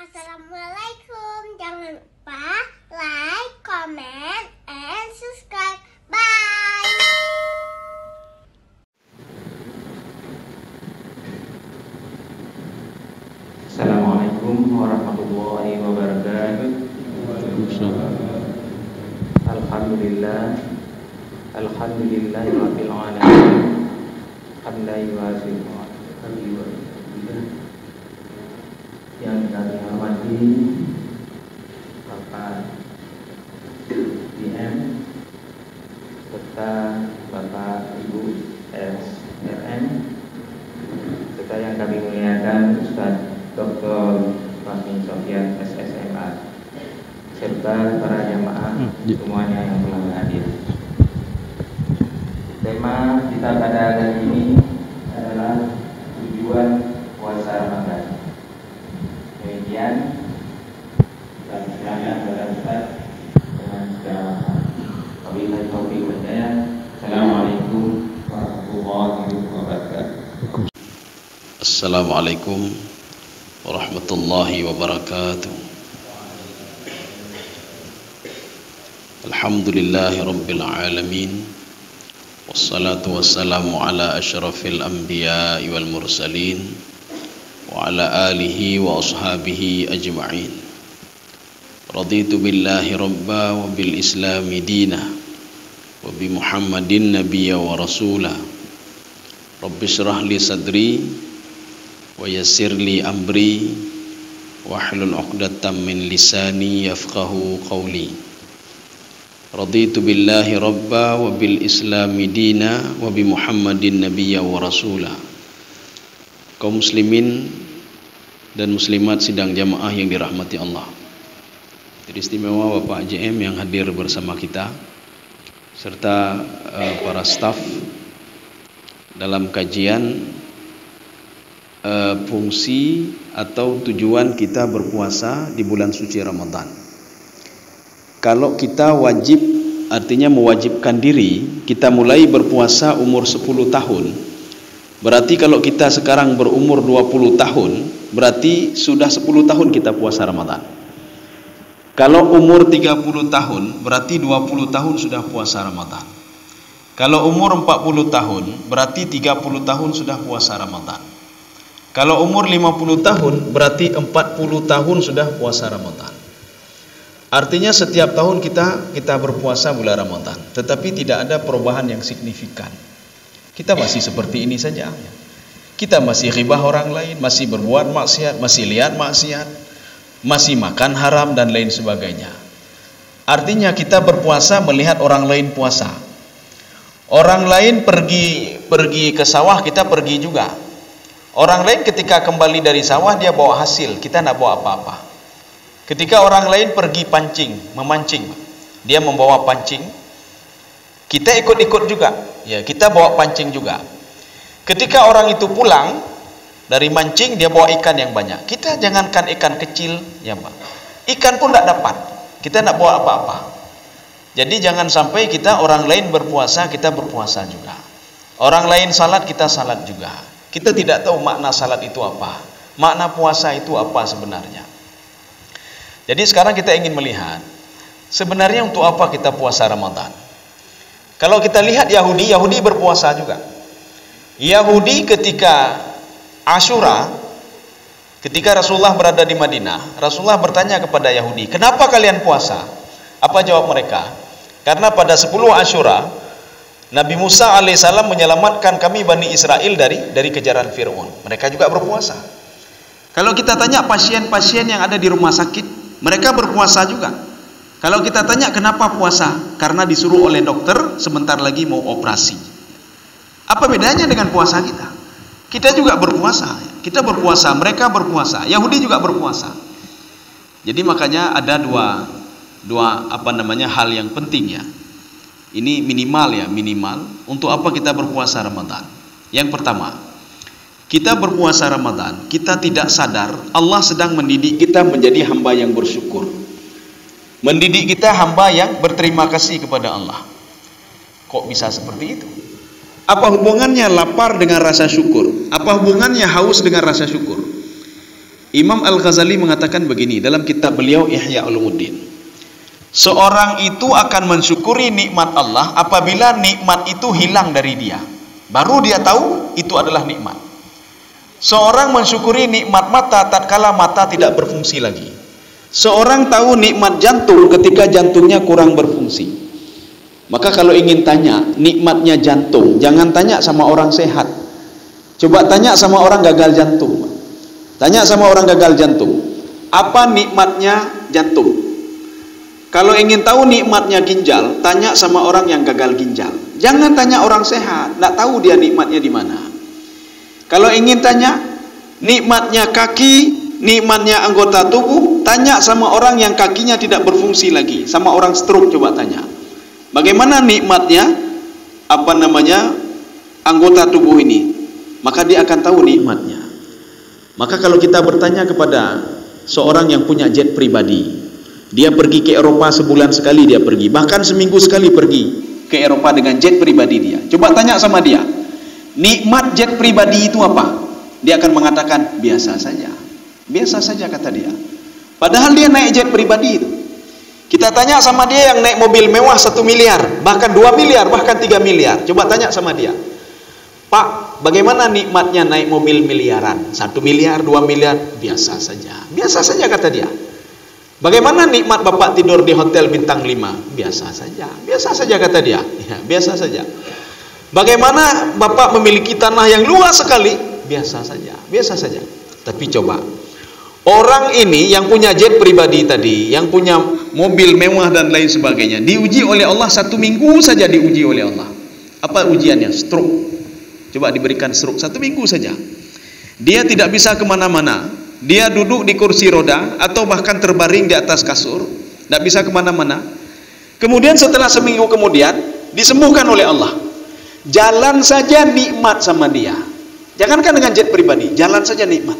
Assalamualaikum. Jangan lupa like, comment, and subscribe. Bye. Assalamualaikum warahmatullahi wabarakatuh. Alhamdulillahirabbil alamin. Hamdan yuwasi'u yang kami hormati Bapak DM serta Bapak Ibu SRM serta yang kami muliakan Ustaz Dr. Fahmi Sofyan SSMA serta para jamaah semuanya yang telah hadir. Tema kita pada hari ini adalah tujuan puasa Ramadan. Demikian kita silakan kepada Ustaz dengan segala macam. Wabillahi taufiq wal hidayah. Assalamualaikum warahmatullahi wabarakatuh. Assalamualaikum warahmatullahi wabarakatuh. Alhamdulillahi rabbil alamin. Wassalatu wassalamu ala asyrafil anbiya'i wal mursalin wa ala alihi wa ashabihi ajma'in. Raditu billahi rabba wa bil islami dina wa bi muhammadin nabiyya wa rasula. Rabbi syrah li sadri wa yassir li amri wahlul 'uqdatam min lisani yafqahu qawli. Raditu billahi rabba wa bil islami dina wa bi muhammadin nabiyya wa rasula. Kaum muslimin dan muslimat sidang jamaah yang dirahmati Allah, teristimewa Bapak JM yang hadir bersama kita serta para staf dalam kajian fungsi atau tujuan kita berpuasa di bulan suci Ramadan. Kalau kita wajib, artinya mewajibkan diri, kita mulai berpuasa umur 10 tahun. Berarti kalau kita sekarang berumur 20 tahun, berarti sudah 10 tahun kita puasa Ramadan. Kalau umur 30 tahun, berarti 20 tahun sudah puasa Ramadan. Kalau umur 40 tahun, berarti 30 tahun sudah puasa Ramadan. Kalau umur 50 tahun, berarti 40 tahun sudah puasa Ramadan. Artinya setiap tahun kita berpuasa bulan Ramadan, tetapi tidak ada perubahan yang signifikan. Kita masih seperti ini saja. Kita masih ghibah orang lain, masih berbuat maksiat, masih lihat maksiat, masih makan haram dan lain sebagainya. Artinya kita berpuasa melihat orang lain puasa. Orang lain pergi ke sawah, kita pergi juga. Orang lain ketika kembali dari sawah dia bawa hasil, kita tidak bawa apa-apa. Ketika orang lain pergi memancing, dia membawa pancing, kita ikut-ikut juga. Ya, kita bawa pancing juga. Ketika orang itu pulang dari mancing, dia bawa ikan yang banyak. Kita jangankan ikan kecil, ya Pak. Ikan pun tidak dapat. Kita tidak bawa apa-apa. Jadi jangan sampai kita orang lain berpuasa, kita berpuasa juga. Orang lain salat, kita salat juga. Kita tidak tahu makna salat itu apa. Makna puasa itu apa sebenarnya. Jadi sekarang kita ingin melihat sebenarnya untuk apa kita puasa Ramadan. Kalau kita lihat Yahudi berpuasa juga. Yahudi ketika Asyura, ketika Rasulullah berada di Madinah, Rasulullah bertanya kepada Yahudi, kenapa kalian puasa? Apa jawab mereka? Karena pada 10 Asyura Nabi Musa alaihissalam menyelamatkan kami Bani Israel dari kejaran Fir'aun. Mereka juga berpuasa. Kalau kita tanya pasien-pasien yang ada di rumah sakit, mereka berpuasa juga. Kalau kita tanya kenapa puasa? Karena disuruh oleh dokter sebentar lagi mau operasi. Apa bedanya dengan puasa kita? Kita juga berpuasa. Kita berpuasa, mereka berpuasa. Yahudi juga berpuasa. Jadi makanya ada dua hal yang penting ya. Ini minimal untuk apa kita berpuasa Ramadan. Yang pertama, kita berpuasa Ramadan, kita tidak sadar Allah sedang mendidik kita menjadi hamba yang bersyukur. Mendidik kita hamba yang berterima kasih kepada Allah. Kok bisa seperti itu? Apa hubungannya lapar dengan rasa syukur? Apa hubungannya haus dengan rasa syukur? Imam Al-Ghazali mengatakan begini dalam kitab beliau Ihya Ulumuddin. Seorang itu akan mensyukuri nikmat Allah apabila nikmat itu hilang dari dia. Baru dia tahu itu adalah nikmat. Seorang mensyukuri nikmat mata tatkala mata tidak berfungsi lagi. Seorang tahu nikmat jantung ketika jantungnya kurang berfungsi. Maka kalau ingin tanya nikmatnya jantung, jangan tanya sama orang sehat. Coba tanya sama orang gagal jantung. Tanya sama orang gagal jantung, apa nikmatnya jantung? Kalau ingin tahu nikmatnya ginjal, tanya sama orang yang gagal ginjal. Jangan tanya orang sehat, tidak tahu dia nikmatnya di mana. Kalau ingin tanya nikmatnya kaki, nikmatnya anggota tubuh, tanya sama orang yang kakinya tidak berfungsi lagi, sama orang stroke coba tanya. Bagaimana nikmatnya anggota tubuh ini? Maka dia akan tahu nikmatnya. Maka kalau kita bertanya kepada seorang yang punya jet pribadi, dia pergi ke Eropa sebulan sekali dia pergi, bahkan seminggu sekali pergi ke Eropa dengan jet pribadi dia. Coba tanya sama dia, nikmat jet pribadi itu apa? Dia akan mengatakan biasa saja. Biasa saja kata dia. Padahal dia naik jet pribadi itu. Kita tanya sama dia yang naik mobil mewah 1 miliar, bahkan 2 miliar, bahkan 3 miliar. Coba tanya sama dia, Pak, bagaimana nikmatnya naik mobil miliaran? 1 miliar, 2 miliar, biasa saja. Biasa saja kata dia. Bagaimana nikmat Bapak tidur di hotel bintang 5? Biasa saja. Biasa saja kata dia. Ya, biasa saja. Bagaimana Bapak memiliki tanah yang luas sekali? Biasa saja. Biasa saja. Tapi coba, orang ini yang punya jet pribadi tadi, yang punya mobil mewah dan lain sebagainya, diuji oleh Allah 1 minggu saja diuji oleh Allah. Apa ujiannya? Stroke. Coba diberikan stroke 1 minggu saja. Dia tidak bisa kemana-mana. Dia duduk di kursi roda atau bahkan terbaring di atas kasur, tidak bisa kemana-mana. Kemudian setelah seminggu kemudian disembuhkan oleh Allah. Jalan saja nikmat sama dia. Jangankan dengan jet pribadi, jalan saja nikmat.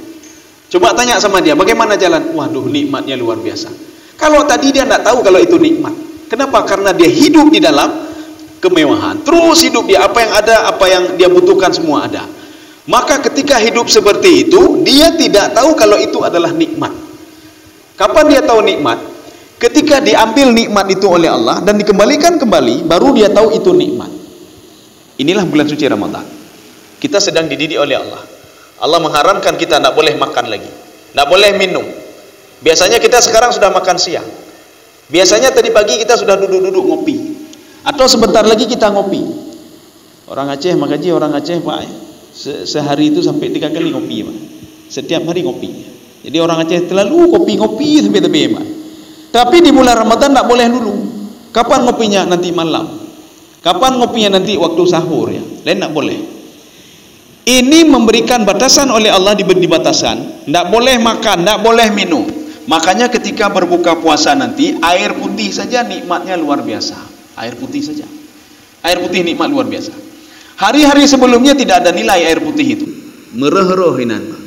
Coba tanya sama dia, bagaimana jalan? Waduh, nikmatnya luar biasa. Kalau tadi dia tidak tahu kalau itu nikmat. Kenapa? Karena dia hidup di dalam kemewahan, terus hidup dia, apa yang ada, apa yang dia butuhkan semua ada. Maka ketika hidup seperti itu, dia tidak tahu kalau itu adalah nikmat. Kapan dia tahu nikmat? Ketika diambil nikmat itu oleh Allah dan dikembalikan kembali, baru dia tahu itu nikmat. Inilah bulan suci Ramadan. Kita sedang dididik oleh Allah. Allah mengharamkan kita tidak boleh makan lagi, tidak boleh minum. Biasanya kita sekarang sudah makan siang. Biasanya tadi pagi kita sudah duduk-duduk ngopi. Atau sebentar lagi kita ngopi. Orang Aceh, makanya orang Aceh Pak, sehari itu sampai 3 kali ngopi Pak. Setiap hari ngopi. Jadi orang Aceh terlalu ngopi sampai tepi Pak. Tapi di bulan Ramadan tak boleh dulu. Kapan ngopinya? Nanti malam. Kapan ngopinya? Nanti waktu sahur ya. Lain tak boleh. Ini memberikan batasan oleh Allah, diberi batasan. Tak boleh makan, tak boleh minum. Makanya ketika berbuka puasa nanti, air putih saja nikmatnya luar biasa. Air putih saja. Air putih nikmat luar biasa. Hari-hari sebelumnya tidak ada nilai air putih itu. Mereh-reh inan, Pak.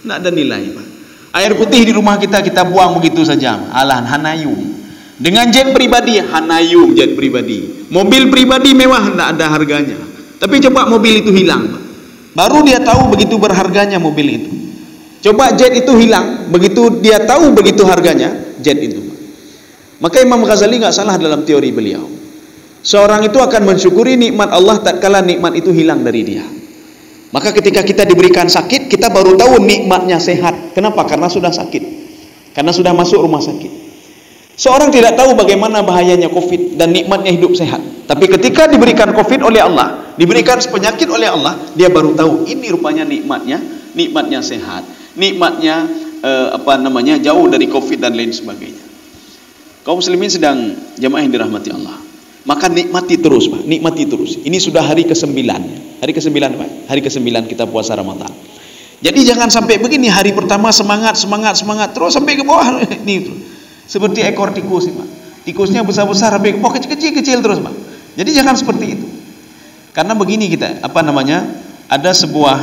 Tidak ada nilai, Pak. Air putih di rumah kita buang begitu saja. Alah, hanayum. Dengan jet pribadi, hanayum jet pribadi. Mobil pribadi mewah tidak ada harganya. Tapi coba mobil itu hilang, Pak. Baru dia tahu begitu berharganya mobil itu. Coba jet itu hilang, begitu dia tahu begitu harganya jet itu, Pak. Maka Imam Ghazali nggak salah dalam teori beliau. Seorang itu akan mensyukuri nikmat Allah tatkala nikmat itu hilang dari dia. Maka ketika kita diberikan sakit, kita baru tahu nikmatnya sehat. Kenapa? Karena sudah sakit. Karena sudah masuk rumah sakit. Seorang tidak tahu bagaimana bahayanya COVID dan nikmatnya hidup sehat. Tapi ketika diberikan COVID oleh Allah, diberikan penyakit oleh Allah, dia baru tahu ini rupanya nikmatnya sehat, nikmatnya jauh dari COVID dan lain sebagainya. Kaum muslimin sedang jamaah yang dirahmati Allah. Maka nikmati terus, Pak. Nikmati terus. Ini sudah hari ke-9. Hari ke-9, Pak. Hari ke-9 kita puasa Ramadan. Jadi jangan sampai begini, hari pertama semangat terus sampai ke bawah ini seperti ekor tikus, Pak. Tikusnya besar-besar sampai ke bawah kecil terus, Pak. Jadi jangan seperti itu. Karena begini kita, ada sebuah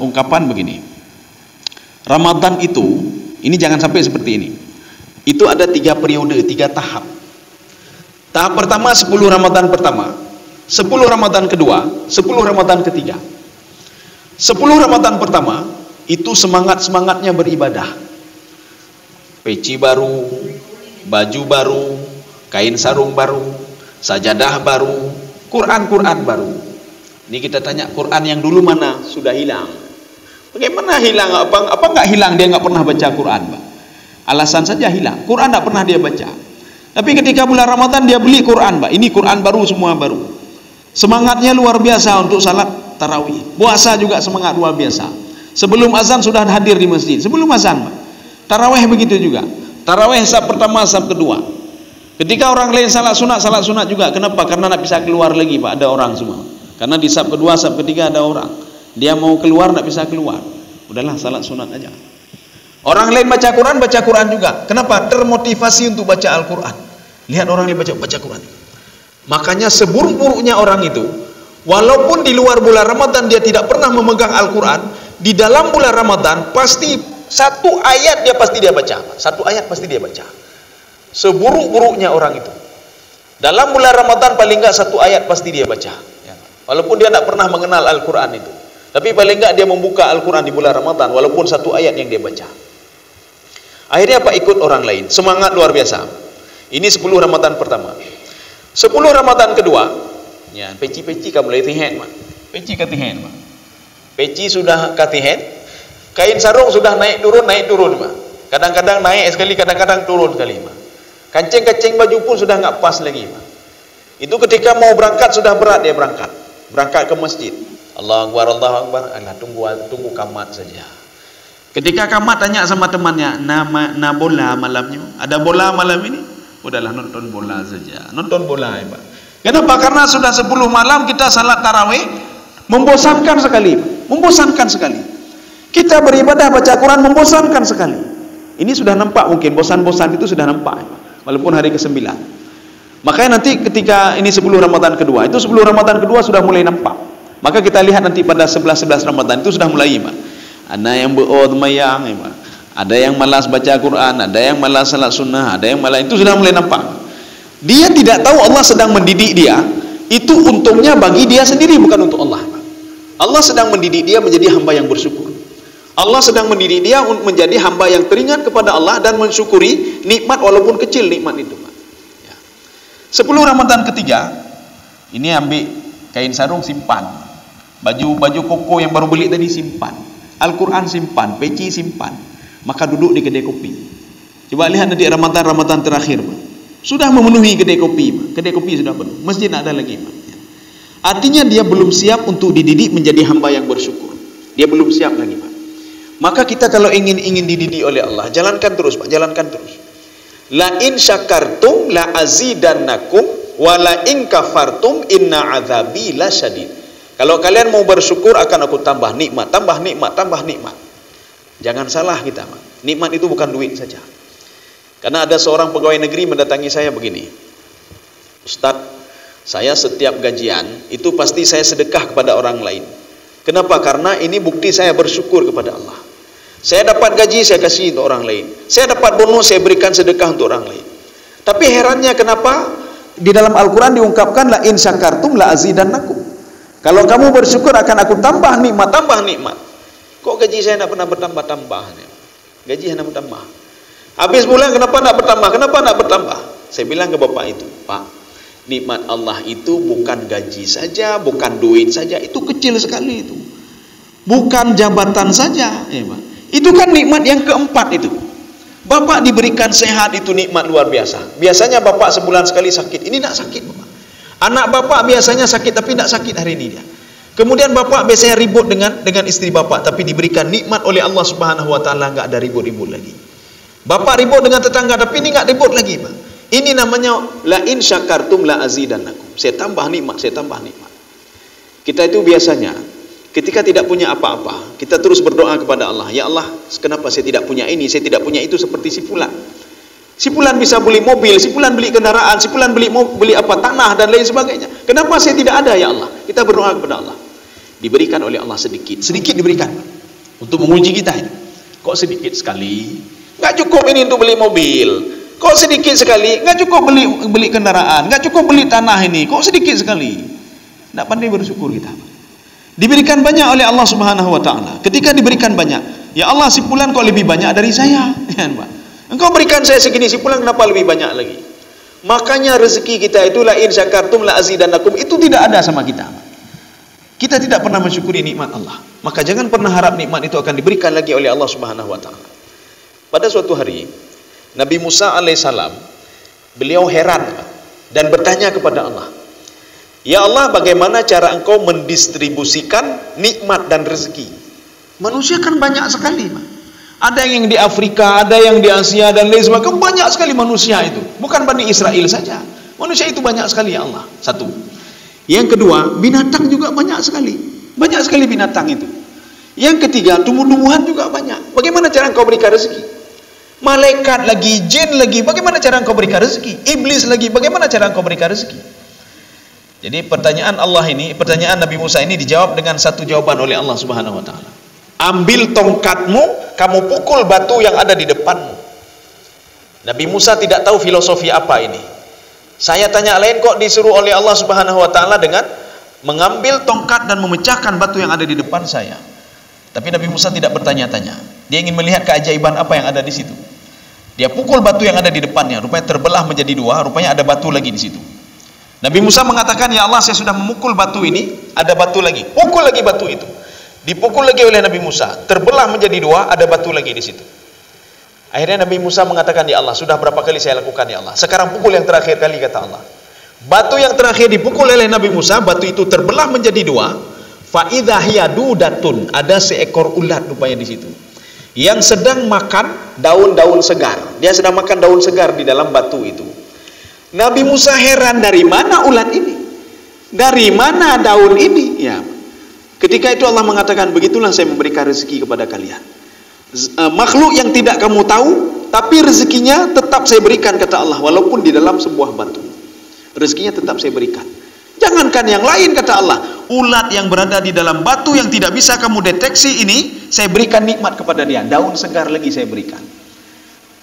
ungkapan begini. Ramadan itu, ini jangan sampai seperti ini. Itu ada 3 periode, 3 tahap. Tahap pertama 10 Ramadan pertama, 10 Ramadan kedua, 10 Ramadan ketiga. 10 Ramadan pertama itu semangat-semangatnya beribadah. Peci baru, baju baru, kain sarung baru, sajadah baru, Quran baru. Ini kita tanya, Quran yang dulu mana? Sudah hilang. Bagaimana hilang? Apa nggak hilang? Dia nggak pernah baca Quran, Pak. Alasan saja hilang. Quran nggak pernah dia baca. Tapi ketika bulan Ramadan dia beli Quran, Pak. Ini Quran baru, semua baru. Semangatnya luar biasa untuk salat tarawih. Puasa juga semangat luar biasa. Sebelum azan sudah hadir di masjid. Sebelum azan, Pak. Tarawih begitu juga. Tarawih saf pertama, saf kedua. Ketika orang lain salat sunat juga. Kenapa? Karena nak bisa keluar lagi, Pak. Ada orang semua. Karena di saf kedua, saf ketiga ada orang. Dia mau keluar, nak bisa keluar. Udahlah, salat sunat aja. Orang lain baca Quran juga. Kenapa? Termotivasi untuk baca Al-Quran. Lihat orang lain baca Quran. Makanya seburuk-buruknya orang itu, walaupun di luar bulan Ramadan dia tidak pernah memegang Al-Quran, di dalam bulan Ramadan pasti satu ayat pasti dia baca. Satu ayat pasti dia baca. Seburuk-buruknya orang itu, dalam bulan Ramadan paling enggak satu ayat pasti dia baca. Walaupun dia tidak pernah mengenal Al-Quran itu, tapi paling enggak dia membuka Al-Quran di bulan Ramadan, walaupun satu ayat yang dia baca. Akhirnya apa? Ikut orang lain. Semangat luar biasa. Ini 10 Ramadan pertama. 10 Ramadan kedua, ya, peci-peci kamu mulai tihen, Mak. Peci katihen, Mak. Peci sudah katihen, kain sarung sudah naik turun, Mak. Kadang-kadang naik sekali, kadang-kadang turun sekali, Mak. Kancing-kancing baju pun sudah enggak pas lagi, Mak. Itu ketika mau berangkat sudah berat dia berangkat ke masjid. Allahu Akbar. Allah, tunggu kamat saja. Ketika kamat tanya sama temannya, na bola malamnya, ada bola malam ini? Udahlah, nonton bola saja. Nonton bola, ya, Pak. Kenapa? Karena sudah 10 malam kita salat tarawih, membosankan sekali. Membosankan sekali. Kita beribadah baca Quran membosankan sekali. Ini sudah nampak, mungkin bosan-bosan itu sudah nampak, ya, walaupun hari ke-9. Makanya nanti ketika ini 10 Ramadan kedua, itu 10 Ramadan kedua sudah mulai nampak. Maka kita lihat nanti pada 11 Ramadan itu sudah mulai, Pak. Ada yang mayang, ya, Pak. Ada yang malas baca Quran, ada yang malas salat sunnah, ada yang malas, itu sudah mulai nampak. Dia tidak tahu Allah sedang mendidik dia. Itu untungnya bagi dia sendiri, bukan untuk Allah, Pak. Allah sedang mendidik dia menjadi hamba yang bersyukur. Allah sedang mendidik dia menjadi hamba yang teringat kepada Allah dan mensyukuri nikmat walaupun kecil nikmat itu, Pak. Ya. 10 Ramadan ketiga, ini ambil kain sarung simpan, baju koko yang baru beli tadi simpan, Al-Quran simpan, peci simpan, maka duduk di kedai kopi. Coba lihat nanti Ramadan terakhir, Pak. Sudah memenuhi kedai kopi, Pak. Kedai kopi sudah penuh, masjid tak ada lagi, Pak. Artinya dia belum siap untuk dididik menjadi hamba yang bersyukur. Dia belum siap lagi, Pak. Maka kita kalau ingin dididik oleh Allah, jalankan terus, Pak, jalankan terus. La in syakartum la azidannakum wa la in kafartum inna azabi lasyadid. Kalau kalian mau bersyukur akan aku tambah nikmat. Jangan salah kita, Pak. Nikmat itu bukan duit saja. Karena ada seorang pegawai negeri mendatangi saya begini, Ustaz, saya setiap gajian itu pasti saya sedekah kepada orang lain. Kenapa? Karena ini bukti saya bersyukur kepada Allah. Saya dapat gaji, saya kasih untuk orang lain. Saya dapat bonus, saya berikan sedekah untuk orang lain. Tapi herannya kenapa di dalam Al-Quran diungkapkan la in syakartum la azidannakum. Kalau kamu bersyukur akan aku tambah nikmat. Kok gaji saya tidak pernah bertambah-tambah? Gaji hanya bertambah. Habis bulan kenapa tidak bertambah? Saya bilang ke bapak itu, Pak, nikmat Allah itu bukan gaji saja, bukan duit saja, itu kecil sekali itu. Bukan jabatan saja, ya, Pak. Itu kan nikmat yang keempat itu. Bapak diberikan sehat, itu nikmat luar biasa. Biasanya bapak sebulan sekali sakit, ini tidak sakit, Bapak. Anak bapak biasanya sakit tapi tidak sakit hari ini dia. Kemudian bapak biasanya ribut dengan istri bapak, tapi diberikan nikmat oleh Allah Subhanahu wa taala, enggak ada ribut-ribut lagi. Bapak ribut dengan tetangga tapi ini enggak ribut lagi, Pak. Ini namanya la in syakartum la azidannakum. Saya tambah nikmat. Kita itu biasanya ketika tidak punya apa-apa, kita terus berdoa kepada Allah, ya Allah, kenapa saya tidak punya ini, saya tidak punya itu seperti si fulan. Si fulan bisa beli mobil, si fulan beli kendaraan, si fulan beli tanah dan lain sebagainya. Kenapa saya tidak ada, ya Allah? Kita berdoa kepada Allah. Diberikan oleh Allah sedikit diberikan untuk menguji kita ini. Kok sedikit sekali? Enggak cukup ini untuk beli mobil. Kok sedikit sekali? Enggak cukup beli kendaraan, enggak cukup beli tanah ini. Kok sedikit sekali? Enggak pandai bersyukur kita. Diberikan banyak oleh Allah Subhanahu wa taala. Ketika diberikan banyak, ya Allah, si fulan kok lebih banyak dari saya? Ya, Pak. Engkau berikan saya segini, si fulan kenapa lebih banyak lagi? Makanya rezeki kita itu la in syakartum la azidannakum, itu tidak ada sama kita. Kita tidak pernah mensyukuri nikmat Allah. Maka jangan pernah harap nikmat itu akan diberikan lagi oleh Allah Subhanahu wa taala. Pada suatu hari, Nabi Musa alaihissalam, beliau heran dan bertanya kepada Allah, "Ya Allah, bagaimana cara engkau mendistribusikan nikmat dan rezeki? Manusia kan banyak sekali, Pak. Ada yang di Afrika, ada yang di Asia dan lain sebagainya. Banyak sekali manusia itu. Bukan Bani Israel saja. Manusia itu banyak sekali, ya Allah." Satu. Yang kedua, binatang juga banyak sekali. Banyak sekali binatang itu. Yang ketiga, tumbuh-tumbuhan juga banyak. Bagaimana cara engkau berikan rezeki? Malaikat lagi, jin lagi, bagaimana cara engkau berikan rezeki? Iblis lagi, bagaimana cara engkau berikan rezeki? Jadi pertanyaan Allah ini, pertanyaan Nabi Musa ini dijawab dengan satu jawaban oleh Allah Subhanahu wa taala. Ambil tongkatmu, kamu pukul batu yang ada di depanmu. Nabi Musa tidak tahu filosofi apa ini. Saya tanya lain, kok disuruh oleh Allah Subhanahu wa taala dengan mengambil tongkat dan memecahkan batu yang ada di depan saya. Tapi Nabi Musa tidak bertanya-tanya. Dia ingin melihat keajaiban apa yang ada di situ. Dia pukul batu yang ada di depannya, rupanya terbelah menjadi dua, rupanya ada batu lagi di situ. Nabi Musa mengatakan, "Ya Allah, saya sudah memukul batu ini, ada batu lagi." Pukul lagi batu itu. Dipukul lagi oleh Nabi Musa, terbelah menjadi dua, ada batu lagi di situ. Akhirnya Nabi Musa mengatakan, "Ya Allah, sudah berapa kali saya lakukan, ya Allah. Sekarang pukul yang terakhir kali," kata Allah. Batu yang terakhir dipukul oleh Nabi Musa, batu itu terbelah menjadi dua. Fa idza hiya dudatun, ada seekor ulat rupanya di situ, yang sedang makan daun-daun segar. Dia sedang makan daun segar di dalam batu itu. Nabi Musa heran, dari mana ulat ini? Dari mana daun ini? Ya. Ketika itu Allah mengatakan, "Begitulah saya memberikan rezeki kepada kalian. Makhluk yang tidak kamu tahu, tapi rezekinya tetap saya berikan," kata Allah, "walaupun di dalam sebuah batu. Rezekinya tetap saya berikan. Jangankan yang lain," kata Allah, "ulat yang berada di dalam batu yang tidak bisa kamu deteksi ini, saya berikan nikmat kepada dia. Daun segar lagi saya berikan."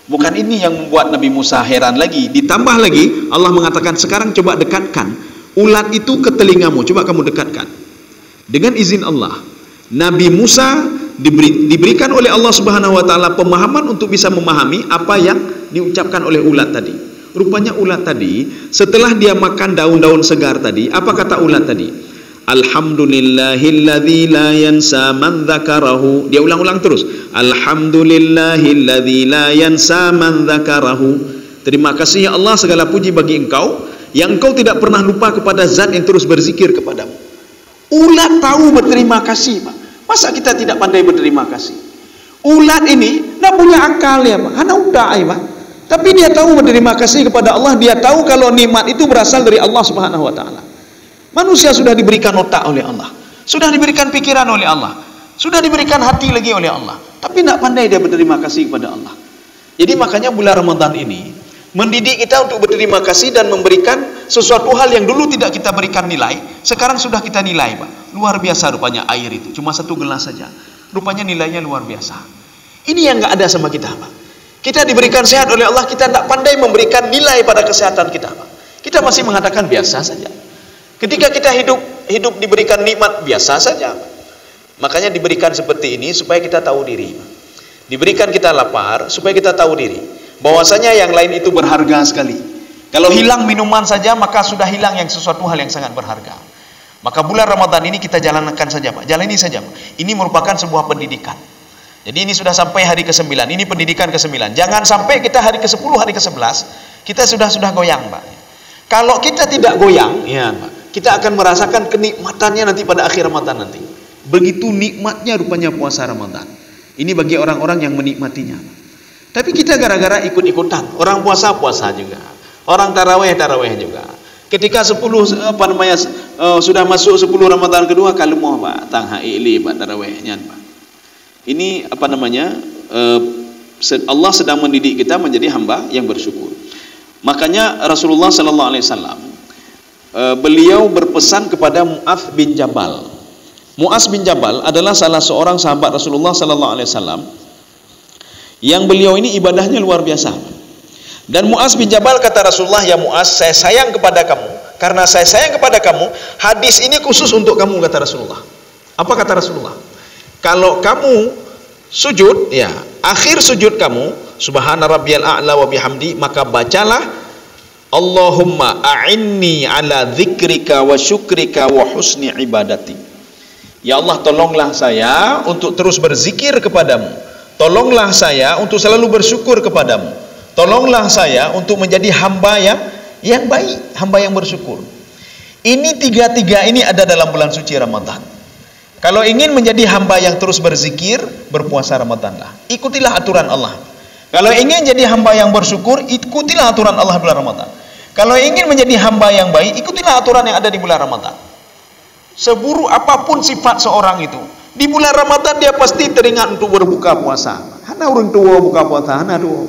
Bukan ini yang membuat Nabi Musa heran lagi. Ditambah lagi, Allah mengatakan, "Sekarang coba dekatkan ulat itu ke telingamu. Coba kamu dekatkan." Dengan izin Allah, Nabi Musa diberikan oleh Allah Subhanahu wa taala pemahaman untuk bisa memahami apa yang diucapkan oleh ulat tadi. Rupanya ulat tadi, setelah dia makan daun-daun segar tadi, apa kata ulat tadi? "Alhamdulillahilladzi la yansa man dzakarahu." Dia ulang-ulang terus. "Alhamdulillahilladzi la yansa man dzakarahu." Terima kasih ya Allah, segala puji bagi Engkau yang Engkau tidak pernah lupa kepada zat yang terus berzikir kepadamu. Ulat tahu berterima kasih, Pak. Masa kita tidak pandai berterima kasih? Ulat ini tidak punya akal, ya Pak. Hanya udah, Pak. Tapi dia tahu berterima kasih kepada Allah. Dia tahu kalau nikmat itu berasal dari Allah Subhanahu wa taala. Manusia sudah diberikan otak oleh Allah, sudah diberikan pikiran oleh Allah, sudah diberikan hati lagi oleh Allah, tapi tidak pandai dia berterima kasih kepada Allah. Jadi makanya bulan Ramadan ini mendidik kita untuk berterima kasih dan memberikan sesuatu hal yang dulu tidak kita berikan nilai, sekarang sudah kita nilai, Pak. Luar biasa rupanya air itu, cuma satu gelas saja, rupanya nilainya luar biasa. Ini yang nggak ada sama kita, Pak. Kita diberikan sehat oleh Allah, kita tidak pandai memberikan nilai pada kesehatan kita, Pak. Kita masih mengatakan biasa saja. Ketika kita hidup diberikan nikmat, biasa saja, Pak. Makanya diberikan seperti ini supaya kita tahu diri, Pak. Diberikan kita lapar supaya kita tahu diri bahwasanya yang lain itu berharga sekali. Kalau hilang minuman saja, maka sudah hilang yang sesuatu hal yang sangat berharga. Maka bulan Ramadan ini kita jalankan saja, Pak. Jalani saja, Pak. Ini merupakan sebuah pendidikan. Jadi ini sudah sampai hari ke-9. Ini pendidikan ke-9. Jangan sampai kita hari ke-10, hari ke-11 kita sudah goyang, Pak. Kalau kita tidak goyang, ya, Pak, kita akan merasakan kenikmatannya nanti pada akhir Ramadan nanti. Begitu nikmatnya rupanya puasa Ramadan. Ini bagi orang-orang yang menikmatinya. Tapi kita gara-gara ikut-ikutan. Orang puasa juga. Orang taraweh juga. Ketika 10 sudah masuk 10 Ramadan kedua, kalau mau, Pak, tang haili, Pak, tarawehnya, Pak. Ini Allah sedang mendidik kita menjadi hamba yang bersyukur. Makanya Rasulullah sallallahu alaihi wasallam beliau berpesan kepada Mu'adz bin Jabal. Mu'adz bin Jabal adalah salah seorang sahabat Rasulullah sallallahu alaihi wasallam yang beliau ini ibadahnya luar biasa. Dan Mu'adz bin Jabal kata Rasulullah, "Ya Mu'adz, saya sayang kepada kamu. Karena saya sayang kepada kamu, hadis ini khusus untuk kamu," kata Rasulullah. Apa kata Rasulullah? Kalau kamu sujud, ya, akhir sujud kamu, subhana rabbiyal a'la wa bihamdi, maka bacalah Allahumma a'inni ala dzikrika wa syukrika wa husni ibadati. Ya Allah, tolonglah saya untuk terus berzikir kepadamu. Tolonglah saya untuk selalu bersyukur kepadamu. Tolonglah saya untuk menjadi hamba yang baik, hamba yang bersyukur. Ini tiga-tiga ini ada dalam bulan suci Ramadan. Kalau ingin menjadi hamba yang terus berzikir, berpuasa Ramadanlah. Ikutilah aturan Allah. Kalau ingin jadi hamba yang bersyukur, ikutilah aturan Allah bulan Ramadan. Kalau ingin menjadi hamba yang baik, ikutilah aturan yang ada di bulan Ramadan. Seburuk apapun sifat seorang itu, di bulan Ramadan dia pasti teringat untuk berbuka puasa. Hana orang tua buka puasa, hana tua.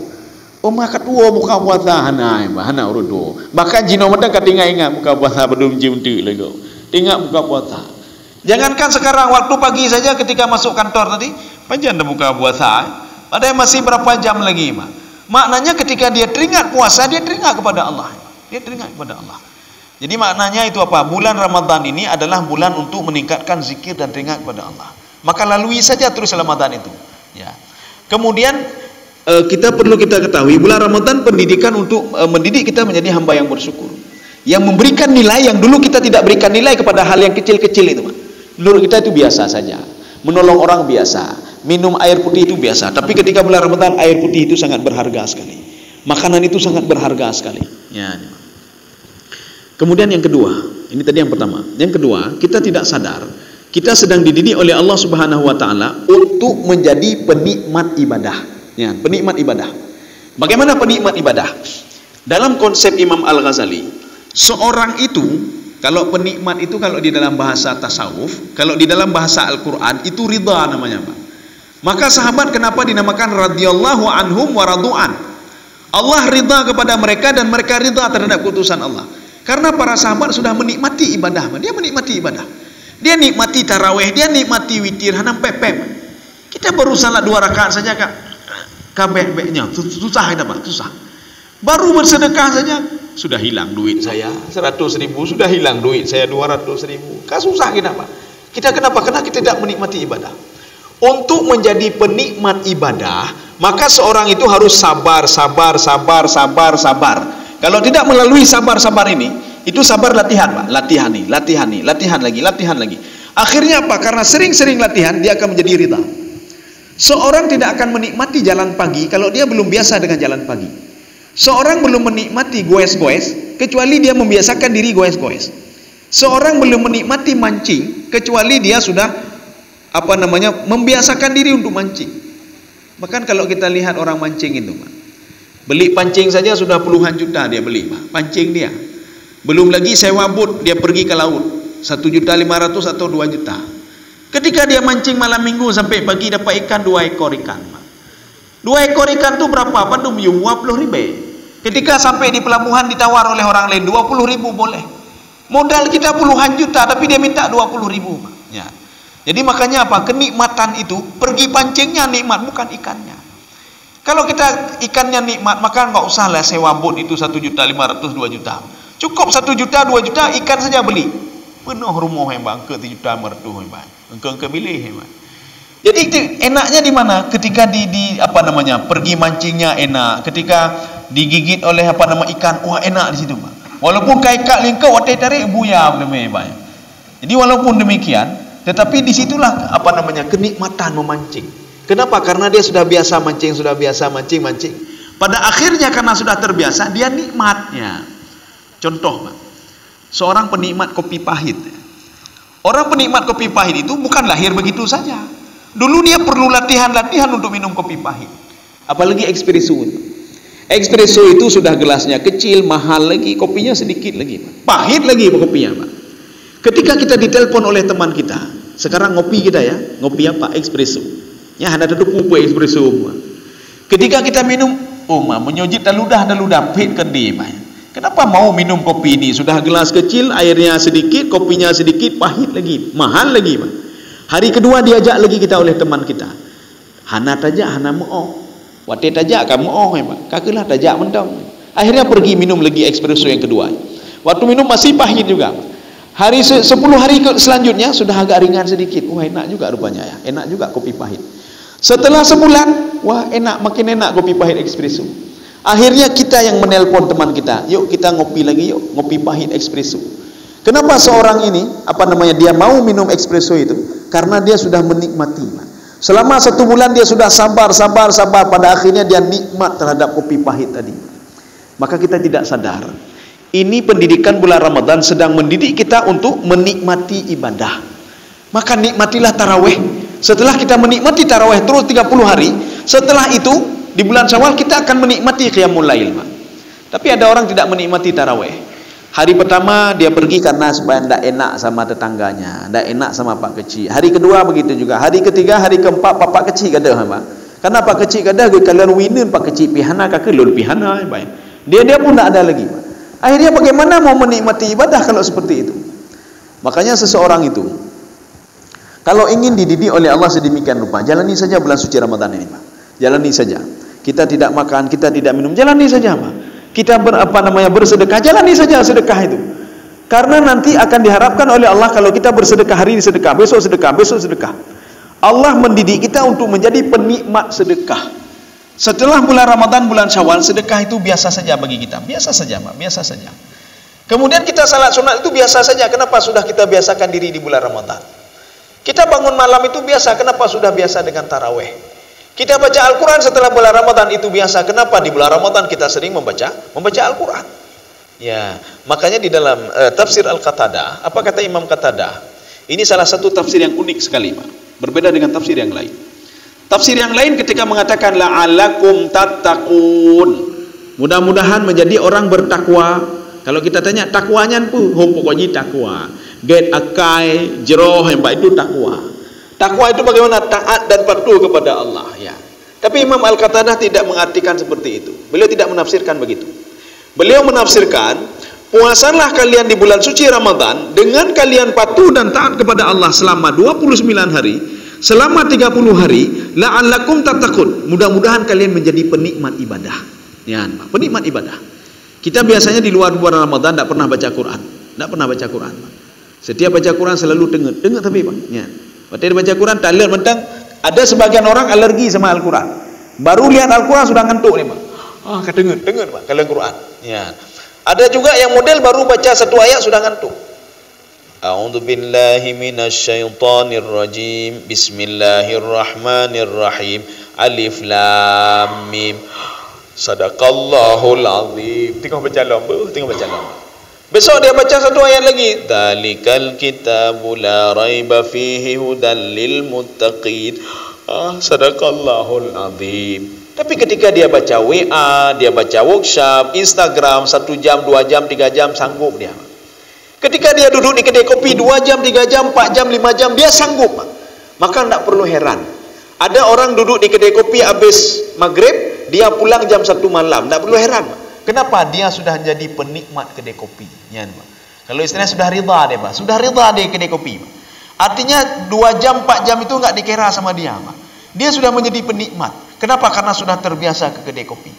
Maka tua buka puasa, hana orang tua. Bahkan jino mata katinga ingat buka puasa belum jam tu lagi. Ingat buka puasa. Jangankan sekarang, waktu pagi saja ketika masuk kantor tadi, panjang dah buka puasa. Padahal masih berapa jam lagi, maknanya ketika dia teringat puasa, dia teringat kepada Allah. Dia teringat kepada Allah. Jadi maknanya itu apa? Bulan Ramadan ini adalah bulan untuk meningkatkan zikir dan teringat kepada Allah. Maka lalui saja terus Ramadan itu. Ya. Kemudian kita perlu ketahui, bulan Ramadan pendidikan untuk mendidik kita menjadi hamba yang bersyukur. Yang memberikan nilai yang dulu kita tidak berikan nilai kepada hal yang kecil-kecil itu. Menurut kita itu biasa saja. Menolong orang biasa. Minum air putih itu biasa. Tapi ketika bulan Ramadan, air putih itu sangat berharga sekali. Makanan itu sangat berharga sekali. Ya. Kemudian yang kedua, ini tadi yang pertama. Yang kedua, kita tidak sadar, kita sedang dididik oleh Allah Subhanahu wa taala untuk menjadi penikmat ibadah. Ya, penikmat ibadah. Bagaimana penikmat ibadah? Dalam konsep Imam Al-Ghazali, seorang itu, kalau penikmat itu kalau di dalam bahasa tasawuf, kalau di dalam bahasa Al-Qur'an itu ridha namanya, Pak. Maka sahabat kenapa dinamakan radhiyallahu anhum wa radu'an? Allah ridha kepada mereka dan mereka ridha terhadap keputusan Allah. Karena para sahabat sudah menikmati ibadah. Dia menikmati ibadah. Dia nikmati tarawih, dia nikmati witir, hanam pepem. Kita baru salat 2 rakaat saja, Kak. Kabeh-beknya susah kita, Pak, susah. Baru bersedekah saja sudah hilang duit saya 100.000, sudah hilang duit saya 200.000. Kan susah kita, Pak. Kita kenapa? Karena kita tidak menikmati ibadah. Untuk menjadi penikmat ibadah, maka seorang itu harus sabar. Kalau tidak melalui sabar ini, itu sabar latihan, Pak. Latihan lagi. Akhirnya apa? Karena sering-sering latihan, dia akan menjadi ridha. Seorang tidak akan menikmati jalan pagi kalau dia belum biasa dengan jalan pagi. Seorang belum menikmati goes-goes kecuali dia membiasakan diri goes-goes. Seorang belum menikmati mancing kecuali dia sudah membiasakan diri untuk mancing. Bahkan kalau kita lihat orang mancing itu, Pak, beli pancing saja sudah puluhan juta dia beli, Pak. Pancing dia. Belum lagi sewa bot, dia pergi ke laut. 1.500.000 atau 2 juta. Ketika dia mancing malam minggu sampai pagi dapat ikan 2 ekor ikan, Pak. 2 ekor ikan itu berapa? Padum 20.000. Ketika sampai di pelabuhan ditawar oleh orang lain 20.000 boleh. Modal kita puluhan juta tapi dia minta 20.000, Pak. Ya. Jadi makanya apa? Kenikmatan itu pergi pancingnya nikmat, bukan ikannya. Kalau kita ikannya nikmat, maka nggak usahlah sewa bot itu 1.500.000 2 juta. Cukup 1 juta 2 juta ikan saja beli. Penuh rumah hebat ke 7 juta merdu hebat. Engkau pilih hebat. Jadi enaknya di mana? Ketika pergi mancingnya enak. Ketika digigit oleh ikan, wah enak di situ, Pak. Walaupun kaikak lingkau watai tarik buya hebat. Jadi walaupun demikian, tetapi disitulah kenikmatan memancing. Kenapa? Karena dia sudah biasa mancing. Pada akhirnya karena sudah terbiasa, dia nikmatnya. Contoh, Pak, seorang penikmat kopi pahit. Orang penikmat kopi pahit itu bukan lahir begitu saja. Dulu dia perlu latihan untuk minum kopi pahit. Apalagi espresso. Espresso itu sudah gelasnya kecil, mahal lagi, kopinya sedikit lagi, Pak. Pahit lagi kopinya, Pak. Ketika kita ditelepon oleh teman kita, sekarang ngopi kita ya, ngopi apa? Espresso. Ya, ada kupu espresso. Ketika kita minum, menyojit daludah pahit kedih, Pak. Kenapa mau minum kopi ini? Sudah gelas kecil, airnya sedikit, kopinya sedikit, pahit lagi, mahal lagi, Pak. Hari kedua diajak lagi kita oleh teman kita. Hana tajak, hana mo'oh. Wate tajak, kamu mo'oh, Pak. Kakelah tajak mentang. Akhirnya pergi minum lagi espresso yang kedua. Waktu minum masih pahit juga. Hari 10 hari selanjutnya sudah agak ringan sedikit. Wah, enak juga rupanya ya. Enak juga kopi pahit. Setelah sebulan, wah enak, makin enak kopi pahit espresso. Akhirnya kita yang menelpon teman kita, yuk kita ngopi lagi yuk, ngopi pahit espresso. Kenapa seorang ini, dia mau minum espresso itu? Karena dia sudah menikmati. Selama 1 bulan dia sudah sabar, pada akhirnya dia nikmat terhadap kopi pahit tadi. Maka kita tidak sadar, ini pendidikan bulan Ramadan sedang mendidik kita untuk menikmati ibadah. Maka nikmatilah tarawih. Setelah kita menikmati tarawih terus 30 hari, setelah itu di bulan Syawal kita akan menikmati qiyamul lail. Tapi ada orang tidak menikmati tarawih. Hari pertama dia pergi karena supaya tidak enak sama tetangganya, tidak enak sama pak kecil. Hari kedua begitu juga. Hari ketiga, hari keempat pak kecil kada hamba. Karena pak kecil kada kalian winin pak kecil pihana kakek lul pihana baik. Dia pun tidak ada lagi. Akhirnya bagaimana mau menikmati ibadah kalau seperti itu? Makanya seseorang itu kalau ingin dididik oleh Allah sedemikian rupa, jalani saja bulan suci Ramadan ini, Pak. Jalani saja. Kita tidak makan, kita tidak minum, jalani saja, Pak. Kita bersedekah, jalani saja sedekah itu. Karena nanti akan diharapkan oleh Allah kalau kita bersedekah hari ini sedekah, besok sedekah. Allah mendidik kita untuk menjadi penikmat sedekah. Setelah bulan Ramadan, bulan Syawal, sedekah itu biasa saja bagi kita. Biasa saja, Pak. Biasa saja. Kemudian kita salat sunat itu biasa saja. Kenapa sudah kita biasakan diri di bulan Ramadan? Kita bangun malam itu biasa. Kenapa sudah biasa dengan tarawih? Kita baca Al-Quran setelah bulan Ramadan itu biasa. Kenapa di bulan Ramadan kita sering membaca Al-Quran? Ya, makanya di dalam tafsir Al-Qatadah, apa kata Imam Qatadah? Ini salah satu tafsir yang unik sekali, Pak. Berbeda dengan tafsir yang lain. Tafsir yang lain ketika mengatakan la'alakum tattaqun, mudah-mudahan menjadi orang bertakwa. Kalau kita tanya takwanya pun pokoknya takwa. Get akai jeroh yang baik itu takwa. Takwa itu bagaimana? Taat dan patuh kepada Allah, ya. Tapi Imam Al-Qatadah tidak mengartikan seperti itu. Beliau tidak menafsirkan begitu. Beliau menafsirkan, puasalah kalian di bulan suci Ramadan dengan kalian patuh dan taat kepada Allah selama 29 hari. Selama 30 hari, la'allakum tattaqun. Mudah-mudahan kalian menjadi penikmat ibadah. Ya, penikmat ibadah. Kita biasanya di luar bulan Ramadan tidak pernah baca Quran. Tidak pernah baca Quran. Setiap baca Quran selalu dengar tapi Pak. Ya. Waktu baca Quran tak lihat mentang. Ada sebagian orang alergi sama Al-Quran. Baru lihat Al-Quran sudah ngantuk nih, Pak. Dengar Pak kalau Quran. Ya. Ada juga yang model baru baca 1 ayat sudah ngantuk. A'udzu billahi minasyaitonir rajim. Bismillahirrahmanirrahim. Alif lam mim. Sadaqallahul azim. Tengok baca lama, Besok dia baca 1 ayat lagi. Dzalikal kitabu la raiba fihi hudal lil muttaqin. Sadaqallahul azim. Tapi ketika dia baca WA, dia baca workshop, Instagram 1 jam, 2 jam, 3 jam sanggup dia. Ketika dia duduk di kedai kopi 2 jam, 3 jam, 4 jam, 5 jam, dia sanggup. Maka tidak perlu heran. Ada orang duduk di kedai kopi habis maghrib, dia pulang jam 1 malam. Tidak perlu heran. Kenapa? Dia sudah jadi penikmat kedai kopi. Ya, kalau istilahnya sudah rida dia, Pak. Sudah rida di kedai kopi. Pak. Artinya 2 jam, 4 jam itu enggak dikira sama dia, Pak. Dia sudah menjadi penikmat. Kenapa? Karena sudah terbiasa ke kedai kopi.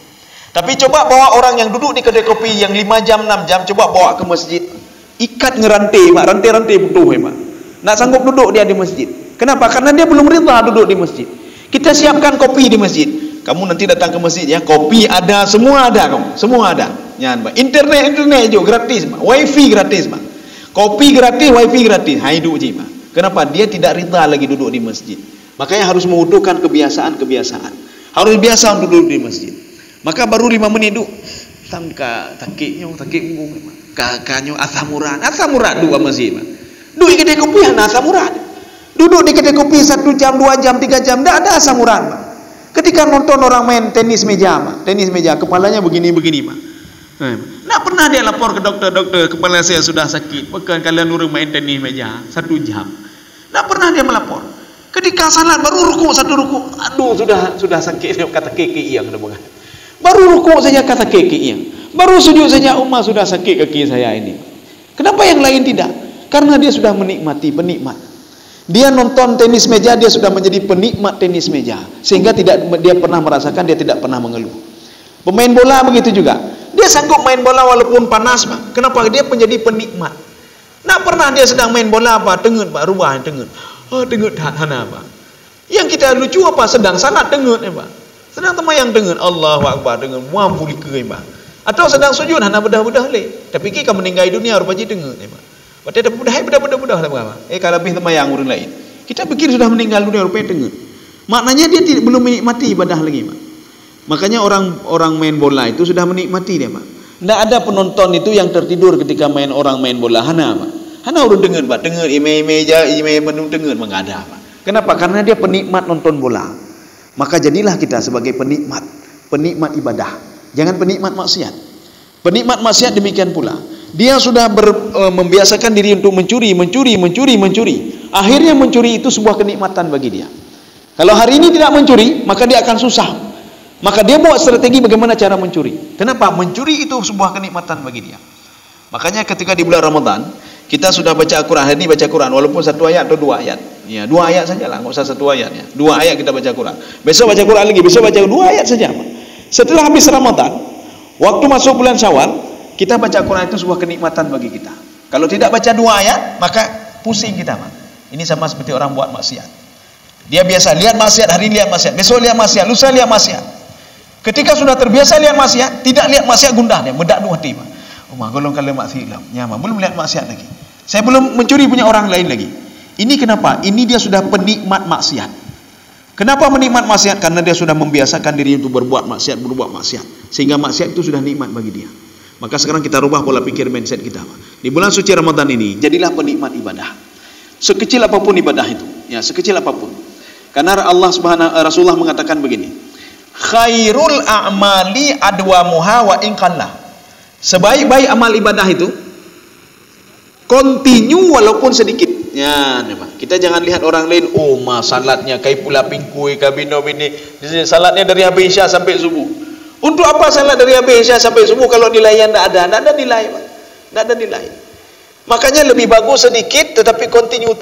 Tapi coba bawa orang yang duduk di kedai kopi yang 5 jam, 6 jam, coba bawa ke masjid. Ikat ngerantai, Pak. Rantai-rantai butuh, Pak. Nak sanggup duduk dia di masjid. Kenapa? Karena dia belum rida duduk di masjid. Kita siapkan kopi di masjid. Kamu nanti datang ke masjid ya, kopi ada, semua ada kamu. Semua ada. Ya, Pak. Internet juga gratis, Pak. Wifi gratis, Pak. Kopi gratis, wifi gratis. Hidup je, Pak. Kenapa? Dia tidak rida lagi duduk di masjid. Makanya harus membutuhkan kebiasaan-kebiasaan. Harus biasa untuk duduk di masjid. Maka baru 5 menit duduk. Tangka takiknya, kakaknya asamuran dua masjid. Duduk di kedai kopi ada asamuran. Duduk di kedai kopi 1 jam, 2 jam, 3 jam, tidak ada asamuran, Pak. Ketika nonton orang main tenis meja, Pak. Tenis meja, kepalanya begini-begini, Pak. Tidak pernah dia lapor ke dokter, kepala saya sudah sakit. Bukan kalian urung main tenis meja 1 jam. Tidak pernah dia melapor. Ketika salat baru rukuk 1 rukuk, aduh sudah sakit, kata kaki yang bukan. Baru rukuk saja kata kaki yang. Baru sujud saja sudah sakit kaki saya ini. Kenapa yang lain tidak? Karena dia sudah menikmati, penikmat. Dia nonton tenis meja, dia sudah menjadi penikmat tenis meja. Sehingga dia pernah merasakan, dia tidak pernah mengeluh. Pemain bola begitu juga. Dia sanggup main bola walaupun panas, Pak. Kenapa? Dia menjadi penikmat. Nak pernah dia sedang main bola apa, tengut Pak, rubah tengut. Oh, tengut hana Pak. Yang kita lucu apa, sedang salat tengut Pak. Sedang temayang tengut, Allahu Akbar tengut, mampu likai Pak. Atau sedang sujud hana bedah-bedah le. Tapi kita meninggal dunia rupa je tengut Pak. Pada bedah lah Pak. Kalau lebih temayang urang lain. Kita pikir sudah meninggal dunia rupa tengut. Maknanya dia belum menikmati ibadah lagi Pak. Makanya orang main bola itu sudah menikmati dia Pak. Tidak ada penonton itu yang tertidur ketika orang main bola. Hana Pak. Hana urang dengar Pak. Dengar ime-ime menung dengar. Enggak ada Pak. Kenapa? Karena dia penikmat nonton bola. Maka jadilah kita sebagai penikmat ibadah. Jangan penikmat maksiat. Penikmat maksiat demikian pula. Dia sudah membiasakan diri untuk mencuri. Akhirnya mencuri itu sebuah kenikmatan bagi dia. Kalau hari ini tidak mencuri, maka dia akan susah. Maka dia buat strategi bagaimana cara mencuri. Kenapa? Mencuri itu sebuah kenikmatan bagi dia. Makanya ketika di bulan Ramadan, kita sudah baca Al-Quran. Hari ini baca Quran, walaupun 1 ayat atau 2 ayat. Ya, 2 ayat sajalah, enggak usah 1 ayat ya. 2 ayat kita baca Quran. Besok baca Quran lagi, besok baca 2 ayat saja. Setelah habis Ramadan, waktu masuk bulan Syawal, kita baca Quran itu sebuah kenikmatan bagi kita. Kalau tidak baca 2 ayat, maka pusing kita, Pak. Ini sama seperti orang buat maksiat. Dia biasa lihat maksiat, hari ini lihat maksiat, besok lihat maksiat, lusa lihat maksiat. Ketika sudah terbiasa lihat maksiat, tidak lihat maksiat gundah dia, bedak dua hati. Oh, golong kalau maksiat nyaman, belum lihat maksiat lagi. Saya belum mencuri punya orang lain lagi. Ini kenapa? Ini dia sudah penikmat maksiat. Kenapa menikmat maksiat? Karena dia sudah membiasakan diri untuk berbuat maksiat. Sehingga maksiat itu sudah nikmat bagi dia. Maka sekarang kita rubah pola pikir mindset kita. Di bulan suci Ramadan ini, jadilah penikmat ibadah. Sekecil apapun ibadah itu, ya sekecil apapun. Karena Rasulullah mengatakan begini. Khairul a'mali adwamuha wa in qalla. Sebaik-baik amal ibadah itu continue walaupun sedikit. Ya, kita jangan lihat orang lain, oh salatnya kai pula pingkui kabino bini, salatnya dari habis Isya sampai subuh. Untuk apa salat dari habis Isya sampai subuh kalau nilainya tidak ada nilai, Pak. Tidak ada nilai. Makanya lebih bagus sedikit tetapi continue.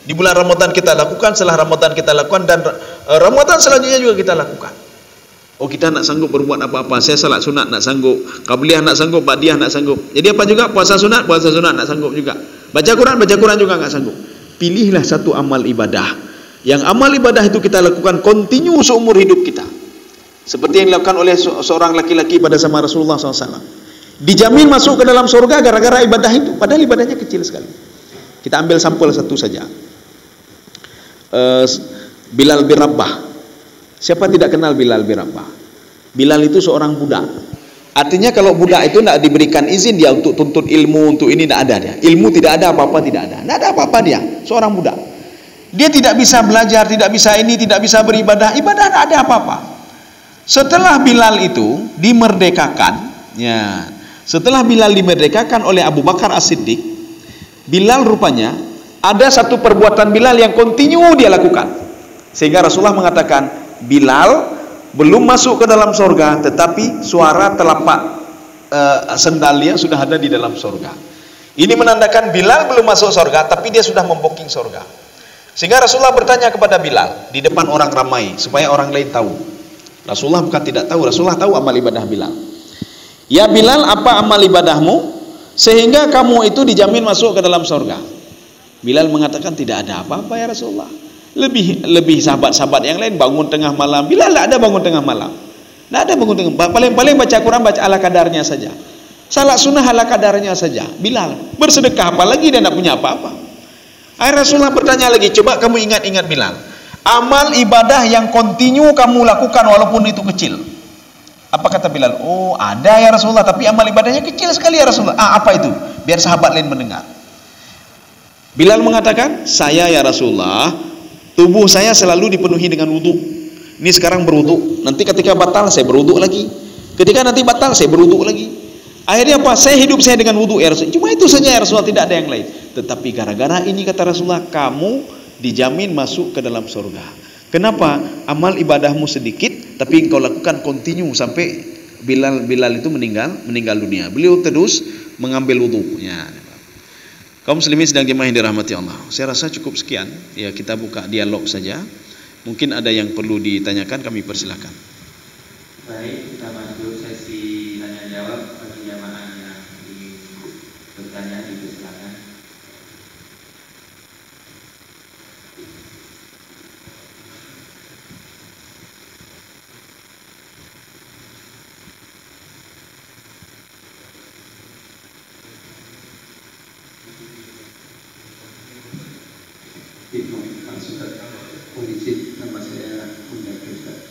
Di bulan Ramadan kita lakukan, setelah Ramadan kita lakukan, dan Ramadan selanjutnya juga kita lakukan. Oh, kita nak sanggup berbuat apa-apa. Saya salat sunat nak sanggup, qabliyah nak sanggup, ba'diyah nak sanggup. Jadi apa juga? Puasa sunat nak sanggup juga. Baca Quran juga enggak sanggup. Pilihlah satu amal ibadah. Yang amal ibadah itu kita lakukan continue seumur hidup kita. Seperti yang dilakukan oleh seorang laki-laki pada zaman Rasulullah SAW. Dijamin masuk ke dalam surga gara-gara ibadah itu. Padahal ibadahnya kecil sekali. Kita ambil sampel satu saja. Bilal bin Rabah. Siapa tidak kenal Bilal bin Rabah? Bilal itu seorang budak. Artinya kalau budak itu tidak diberikan izin dia untuk tuntut ilmu, untuk ini tidak ada dia. Ilmu tidak ada, apa-apa tidak ada. Tidak ada apa-apa dia, seorang budak. Dia tidak bisa belajar, tidak bisa ini, tidak bisa beribadah. Ibadah tidak ada apa-apa. Setelah Bilal itu dimerdekakan, ya, setelah Bilal dimerdekakan oleh Abu Bakar As-Siddiq, Bilal rupanya ada satu perbuatan Bilal yang kontinu dia lakukan. Sehingga Rasulullah mengatakan, Bilal belum masuk ke dalam surga, tetapi suara telapak sendalnya sudah ada di dalam surga. Ini menandakan Bilal belum masuk surga, tapi dia sudah memboking surga. Sehingga Rasulullah bertanya kepada Bilal di depan orang ramai, supaya orang lain tahu. Rasulullah bukan tidak tahu, Rasulullah tahu amal ibadah Bilal. Ya Bilal, apa amal ibadahmu sehingga kamu itu dijamin masuk ke dalam surga? Bilal mengatakan, tidak ada apa-apa ya Rasulullah. Lebih sahabat-sahabat yang lain bangun tengah malam. Bilal tidak ada bangun tengah malam. Tidak ada bangun tengah malam. Paling-paling baca Quran baca ala kadarnya saja. Salat sunnah ala kadarnya saja. Bilal bersedekah apalagi dia tidak punya apa-apa. Akhirnya Rasulullah bertanya lagi, coba kamu ingat-ingat Bilal. Amal ibadah yang kontinu kamu lakukan walaupun itu kecil. Apa kata Bilal? Oh ada ya Rasulullah, tapi amal ibadahnya kecil sekali ya Rasulullah. Apa itu? Biar sahabat lain mendengar. Bilal mengatakan, saya ya Rasulullah, tubuh saya selalu dipenuhi dengan wudhu. Ini sekarang berwudhu, nanti ketika batal saya berwudhu lagi. Ketika nanti batal saya berwudhu lagi. Akhirnya apa? Saya hidup saya dengan wudhu ya Rasulullah. Cuma itu saja ya Rasulullah, tidak ada yang lain. Tetapi gara-gara ini kata Rasulullah, kamu dijamin masuk ke dalam surga. Kenapa? Amal ibadahmu sedikit, tapi engkau lakukan kontinu sampai Bilal itu meninggal dunia. Beliau terus mengambil wudhu. Ya. Kaum muslimin sedang jemaah yang dirahmati Allah. Saya rasa cukup sekian. Ya, kita buka dialog saja. Mungkin ada yang perlu ditanyakan, kami persilakan. Baik, kita masuk sesi tanya jawab bagi jamaah yang ingin bertanya. pertanyaan dipersilakan. Kondisi nama saya Mendaki Ustaz.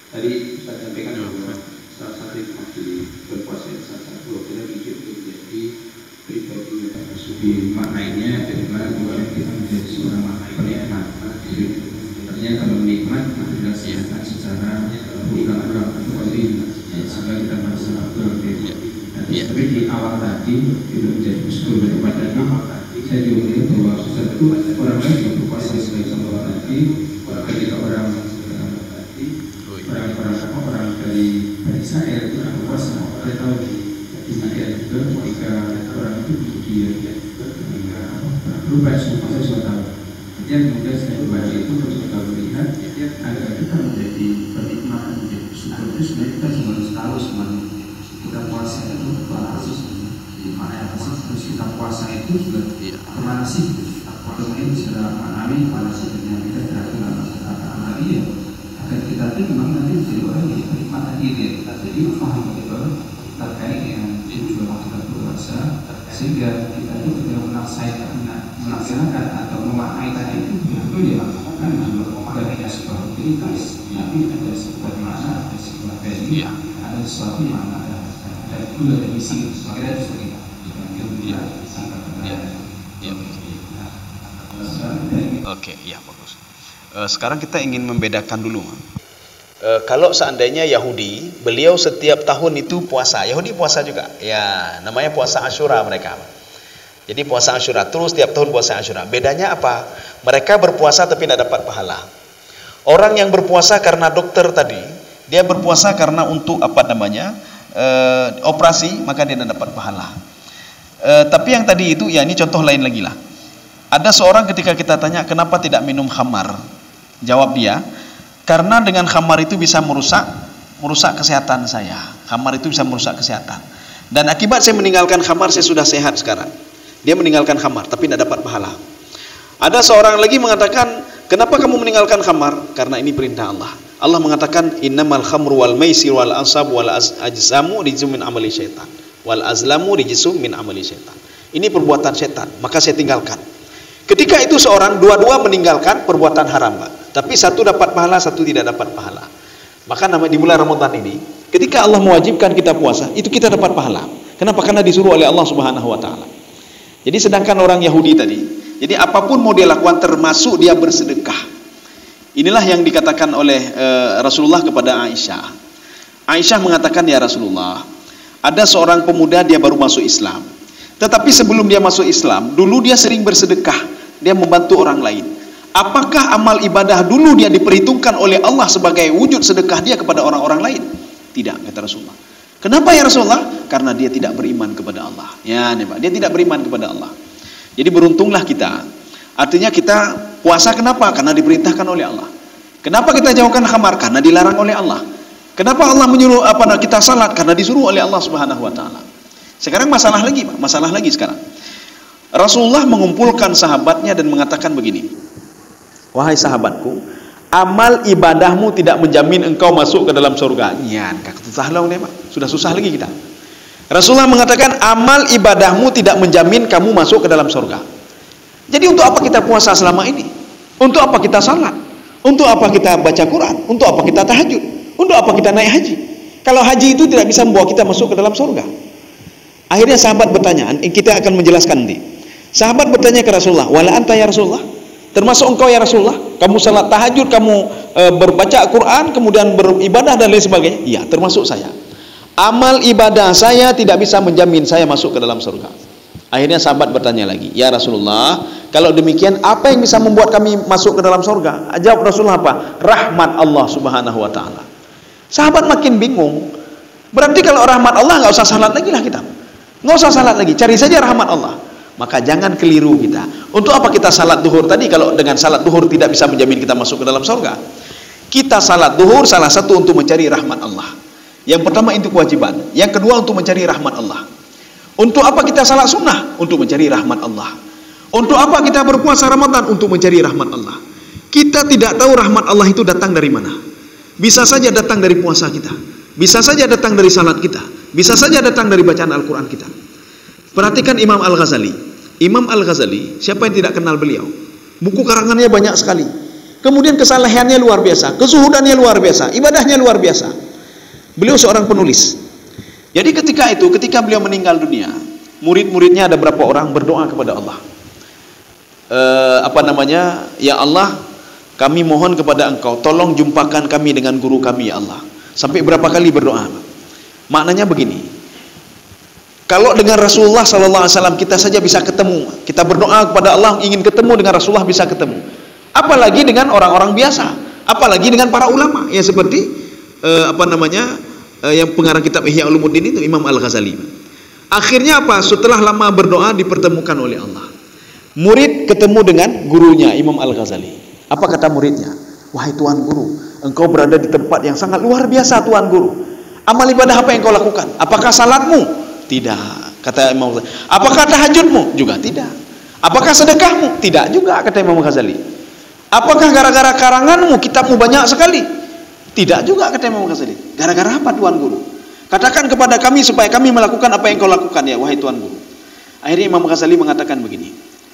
Tadi Ustaz sampaikan bahwa salah satu yang mewakili berpuasa yang sangat berbeda itu menjadi pribadi yang tersuci. Maknanya bagaimana kemudian kita menjadi seorang penikmat. Artinya kalau menikmat kita siapkan secara ulang-ulang atau kali sehingga kita merasa berbeda. Tapi di awal tadi itu menjadi usul daripada saya juga melihat bahwa sesuatu orang lain yang berpuasa sebagai contoh tadi, ketika orang dari Israel itu berpuasa, kita tahu demikian juga ketika orang itu dia berubah suatu tahun. Kemudian saya membaca itu terus kita melihat agar kita menjadi penikmat, menjadi bersyukur itu sebenarnya kita semua harus tahu semuanya. Kita puasa itu apa sih? Di mana apa sih? Terus kita puasa itu juga kemana sih? Kemudian secara maknawi pada sebenarnya kita tidak kenal kata-kata dia. Agar kita itu memang nanti menjadi orang yang penikmat diri. Jadi paham betul terkait dengan tujuan kita berpuasa, sehingga kita itu ketika melaksanakan atau memaknai tadi itu betul ya kan bukan hanya sebuah rutinitas, tapi ada sebuah makna, ada sebuah value, ada sesuatu yang ada dulu ada misi. Makanya itu seperti Oke, ya bagus. Sekarang kita ingin membedakan dulu. Kalau seandainya Yahudi, beliau setiap tahun itu puasa. Yahudi puasa juga. Ya, namanya puasa Asyura mereka. Jadi puasa Asyura terus setiap tahun puasa Asyura. Bedanya apa? Mereka berpuasa tapi tidak dapat pahala. Orang yang berpuasa karena dokter tadi, dia berpuasa karena untuk apa namanya? Operasi, maka dia tidak dapat pahala. Tapi yang tadi itu, ya ini contoh lain lagi lah. Ada seorang ketika kita tanya kenapa tidak minum khamar, jawab dia, karena dengan khamar itu bisa merusak kesehatan saya. Khamar itu bisa merusak kesehatan. Dan akibat saya meninggalkan khamar, saya sudah sehat sekarang. Dia meninggalkan khamar tapi tidak dapat pahala. Ada seorang lagi mengatakan, kenapa kamu meninggalkan khamar? Karena ini perintah Allah. Allah mengatakan, innamal khamru wal maisir wal ansab wal ajsamu rijsum min amali syaitan wal azlamu rijsum min amali syaitan. Ini perbuatan setan, maka saya tinggalkan. Ketika itu seorang dua-dua meninggalkan perbuatan haram, Pak. Tapi satu dapat pahala, satu tidak dapat pahala. Maka di bulan Ramadan ini, ketika Allah mewajibkan kita puasa, itu kita dapat pahala. Kenapa? Karena disuruh oleh Allah Subhanahu wa taala. Jadi sedangkan orang Yahudi tadi, jadi apapun mau dia lakukan termasuk dia bersedekah. Inilah yang dikatakan oleh Rasulullah kepada Aisyah. Aisyah mengatakan, ya Rasulullah, ada seorang pemuda dia baru masuk Islam. Tetapi sebelum dia masuk Islam, dulu dia sering bersedekah. Dia membantu orang lain. Apakah amal ibadah dulu dia diperhitungkan oleh Allah sebagai wujud sedekah dia kepada orang-orang lain? Tidak, kata Rasulullah. Kenapa ya Rasulullah? Karena dia tidak beriman kepada Allah. Ya, nih Pak, dia tidak beriman kepada Allah. Jadi beruntunglah kita. Artinya kita puasa kenapa? Karena diperintahkan oleh Allah. Kenapa kita jauhkan khamar? Karena dilarang oleh Allah. Kenapa Allah menyuruh kita salat? Karena disuruh oleh Allah Subhanahu wa taala. Sekarang masalah lagi, Pak. Masalah lagi sekarang. Rasulullah mengumpulkan sahabatnya dan mengatakan begini, wahai sahabatku, amal ibadahmu tidak menjamin engkau masuk ke dalam surga. Nyan, sudah susah lagi kita. Rasulullah mengatakan amal ibadahmu tidak menjamin kamu masuk ke dalam surga. Jadi untuk apa kita puasa selama ini? Untuk apa kita salat? Untuk apa kita baca Quran? Untuk apa kita tahajud? Untuk apa kita naik haji? Kalau haji itu tidak bisa membawa kita masuk ke dalam surga. Akhirnya sahabat bertanya, kita akan menjelaskan nanti. Sahabat bertanya ke Rasulullah, wala anta ya Rasulullah? Termasuk engkau ya Rasulullah? Kamu salat tahajud, kamu berbaca Quran, kemudian beribadah dan lain sebagainya? Iya, termasuk saya. Amal ibadah saya tidak bisa menjamin saya masuk ke dalam surga. Akhirnya sahabat bertanya lagi, ya Rasulullah, kalau demikian apa yang bisa membuat kami masuk ke dalam surga? Jawab Rasulullah apa? Rahmat Allah Subhanahu wa taala. Sahabat makin bingung. Berarti kalau rahmat Allah nggak usah salat lagi lah kita. Nggak usah salat lagi, cari saja rahmat Allah. Maka jangan keliru kita. Untuk apa kita salat duhur tadi kalau dengan salat duhur tidak bisa menjamin kita masuk ke dalam surga? Kita salat duhur salah satu untuk mencari rahmat Allah. Yang pertama itu kewajiban. Yang kedua untuk mencari rahmat Allah. Untuk apa kita salat sunnah? Untuk mencari rahmat Allah. Untuk apa kita berpuasa Ramadan? Untuk mencari rahmat Allah. Kita tidak tahu rahmat Allah itu datang dari mana. Bisa saja datang dari puasa kita, bisa saja datang dari salat kita, bisa saja datang dari bacaan Al-Quran kita. Perhatikan Imam Al-Ghazali. Imam Al-Ghazali, siapa yang tidak kenal beliau? Buku karangannya banyak sekali. Kemudian kesalehannya luar biasa, kezuhudannya luar biasa, ibadahnya luar biasa. Beliau seorang penulis. Jadi ketika beliau meninggal dunia, murid-muridnya ada berapa orang berdoa kepada Allah. Ya Allah, kami mohon kepada Engkau, tolong jumpakan kami dengan guru kami ya Allah. Sampai berapa kali berdoa? Maknanya begini. Kalau dengan Rasulullah SAW kita saja bisa ketemu, kita berdoa kepada Allah ingin ketemu dengan Rasulullah bisa ketemu. Apalagi dengan orang-orang biasa, apalagi dengan para ulama yang seperti yang pengarang kitab Ihya Ulumuddin itu Imam Al-Ghazali. Akhirnya apa? Setelah lama berdoa dipertemukan oleh Allah. Murid ketemu dengan gurunya Imam Al-Ghazali. Apa kata muridnya? Wahai Tuan Guru, engkau berada di tempat yang sangat luar biasa Tuan Guru. Amal ibadah apa yang kau lakukan? Apakah salatmu? Tidak, kata Imam Ghazali. Apakah tahajudmu? Juga tidak. Apakah sedekahmu? Tidak juga, kata Imam Ghazali. Apakah gara-gara karanganmu, kitabmu banyak sekali? Tidak juga, kata Imam Ghazali. Gara-gara apa Tuan Guru? Katakan kepada kami supaya kami melakukan apa yang kau lakukan ya wahai Tuan Guru. Akhirnya Imam Ghazali mengatakan begini.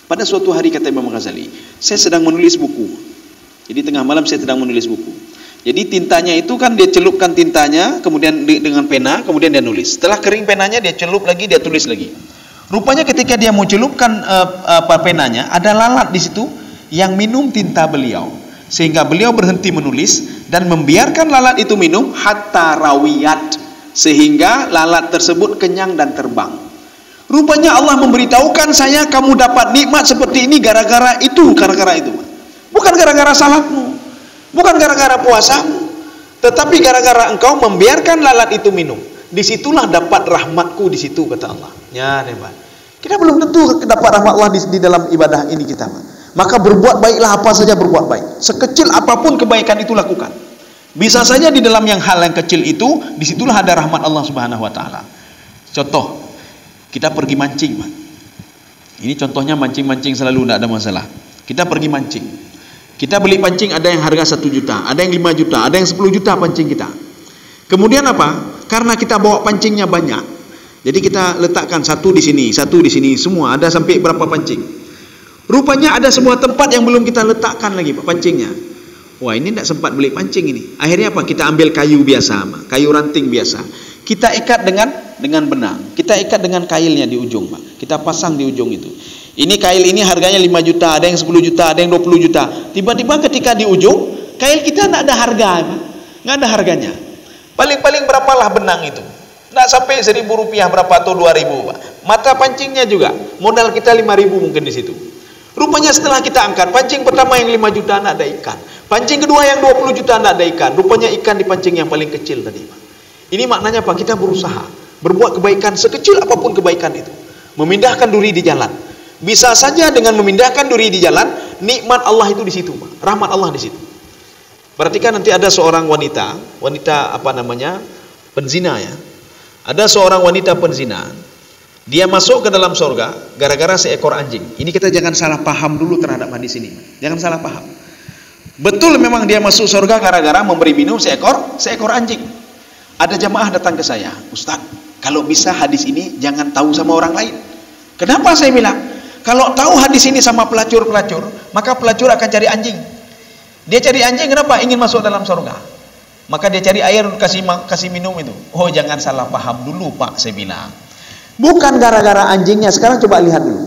Pada suatu hari kata Imam Ghazali, saya sedang menulis buku. Jadi tengah malam saya sedang menulis buku. Jadi tintanya itu kan dia celupkan tintanya, kemudian dengan pena, kemudian dia nulis. Setelah kering penanya dia celup lagi, dia tulis lagi. Rupanya ketika dia mau celupkan penanya, ada lalat di situ yang minum tinta beliau. Sehingga beliau berhenti menulis dan membiarkan lalat itu minum hatta rawiyat, sehingga lalat tersebut kenyang dan terbang. Rupanya Allah memberitahukan saya, kamu dapat nikmat seperti ini gara-gara itu. Bukan gara-gara salatmu, bukan gara-gara puasamu, tetapi gara-gara engkau membiarkan lalat itu minum. Disitulah dapat rahmatku di situ, kata Allah. Ya, hebat. Kita belum tentu dapat rahmat Allah di dalam ibadah ini kita. Maka berbuat baiklah, apa saja berbuat baik. Sekecil apapun kebaikan itu lakukan. Bisa saja di dalam hal yang kecil itu, disitulah ada rahmat Allah Subhanahu Wa Taala. Contoh, kita pergi mancing, Pak. Ini contohnya mancing-mancing selalu tidak ada masalah. Kita pergi mancing. Kita beli pancing, ada yang harga 1 juta, ada yang 5 juta, ada yang 10 juta pancing kita. Kemudian apa? Karena kita bawa pancingnya banyak, jadi kita letakkan satu di sini, semua ada sampai berapa pancing. Rupanya ada sebuah tempat yang belum kita letakkan lagi Pak pancingnya. Wah, ini tidak sempat beli pancing ini. Akhirnya apa? Kita ambil kayu biasa, kayu ranting biasa. Kita ikat dengan benang. Kita ikat dengan kailnya di ujung, Pak. Kita pasang di ujung itu. Ini kail ini harganya 5 juta, ada yang 10 juta, ada yang 20 juta. Tiba-tiba ketika di ujung, kail kita tidak ada harga, Pak. Nggak ada harganya. Paling-paling berapalah benang itu? Nggak sampai 1.000 rupiah berapa atau 2.000, Pak. Mata pancingnya juga, modal kita 5.000 mungkin di situ. Rupanya setelah kita angkat, pancing pertama yang 5 juta tidak ada ikan. Pancing kedua yang 20 juta tidak ada ikan. Rupanya ikan di pancing yang paling kecil tadi, Pak. Ini maknanya apa? Kita berusaha berbuat kebaikan sekecil apapun kebaikan itu. Memindahkan duri di jalan. Bisa saja dengan memindahkan duri di jalan, nikmat Allah itu di situ, Pak. Rahmat Allah di situ. Perhatikan nanti ada seorang wanita penzina ya. Ada seorang wanita penzina. Dia masuk ke dalam surga gara-gara seekor anjing. Ini kita jangan salah paham dulu terhadap hadis ini. Jangan salah paham. Betul memang dia masuk surga gara-gara memberi minum seekor anjing. Ada jamaah datang ke saya, Ustaz, kalau bisa hadis ini jangan tahu sama orang lain. Kenapa saya bilang? Kalau tahu hadis ini sama pelacur-pelacur, maka pelacur akan cari anjing. Dia cari anjing kenapa? Ingin masuk dalam surga. Maka dia cari air kasih minum itu. Oh, jangan salah paham dulu, Pak, saya bilang. Bukan gara-gara anjingnya. Sekarang coba lihat dulu.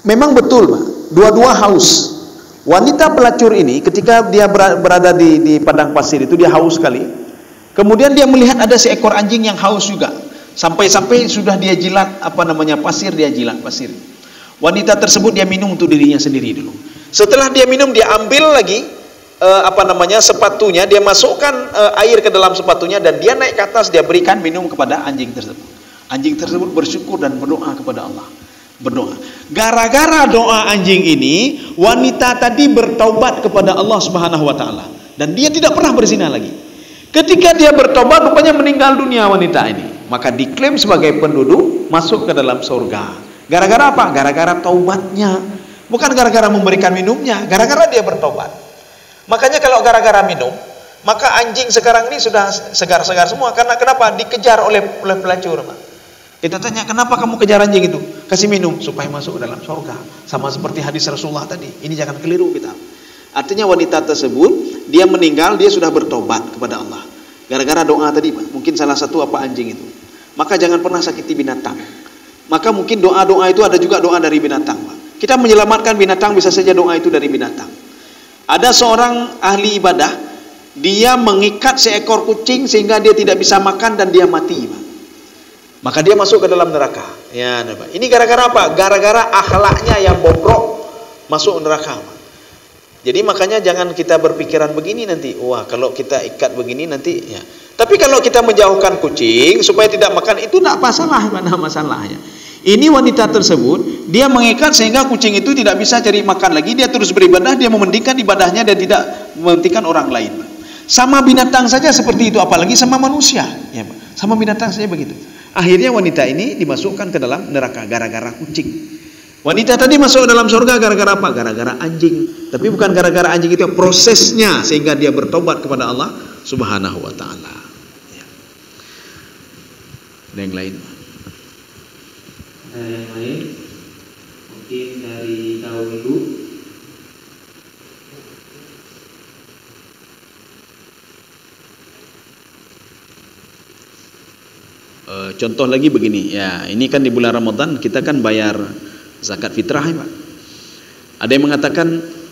Memang betul, Pak. Dua-dua haus. Wanita pelacur ini ketika dia berada di padang pasir itu dia haus sekali. Kemudian dia melihat ada seekor anjing yang haus juga. Sampai-sampai sudah dia jilat pasir, dia jilat pasir. Wanita tersebut dia minum untuk dirinya sendiri dulu. Setelah dia minum, dia ambil lagi sepatunya, dia masukkan air ke dalam sepatunya dan dia naik ke atas, dia berikan minum kepada anjing tersebut. Anjing tersebut bersyukur dan berdoa kepada Allah. Berdoa. Gara-gara doa anjing ini, wanita tadi bertaubat kepada Allah Subhanahu Wa Taala dan dia tidak pernah berzina lagi. Ketika dia bertobat, rupanya meninggal dunia wanita ini. maka diklaim sebagai penduduk masuk ke dalam surga. Gara-gara apa? Gara-gara taubatnya, bukan gara-gara memberikan minumnya, gara-gara dia bertobat. Makanya kalau gara-gara minum, maka anjing sekarang ini sudah segar-segar semua. Karena kenapa? Dikejar oleh pelacur. Kita tanya, kenapa kamu kejar anjing itu? Kasih minum supaya masuk ke dalam surga. Sama seperti hadis Rasulullah tadi. Ini jangan keliru kita. Artinya wanita tersebut, dia meninggal, dia sudah bertobat kepada Allah. Gara-gara doa tadi, Pak. Mungkin salah satu apa anjing itu. Maka jangan pernah sakiti binatang. Maka mungkin doa-doa itu ada juga doa dari binatang, Pak. Kita menyelamatkan binatang, bisa saja doa itu dari binatang. Ada seorang ahli ibadah, dia mengikat seekor kucing sehingga dia tidak bisa makan dan dia mati, Pak. Maka dia masuk ke dalam neraka. Ya, Pak. Ini gara-gara apa? Gara-gara akhlaknya yang bobrok masuk neraka, Pak. Jadi makanya jangan kita berpikiran begini nanti. Wah, kalau kita ikat begini nanti ya. Tapi kalau kita menjauhkan kucing supaya tidak makan, itu tidak masalah, mana masalahnya. Ini wanita tersebut, dia mengikat sehingga kucing itu tidak bisa cari makan lagi, dia terus beribadah, dia mementingkan ibadahnya dan tidak mementingkan orang lain. Sama binatang saja seperti itu, apalagi sama manusia, ya, Pak. Sama binatang saja begitu. Akhirnya wanita ini dimasukkan ke dalam neraka gara-gara kucing. Wanita tadi masuk dalam surga gara-gara apa? Gara-gara anjing. Tapi bukan gara-gara anjing itu, prosesnya sehingga dia bertobat kepada Allah Subhanahu wa taala. Ya. Ada yang lain? Ada yang lain? Mungkin dari kaum ibu. Contoh lagi begini, ya, ini kan di bulan Ramadan kita kan bayar zakat fitrah, ya, Pak. Ada yang mengatakan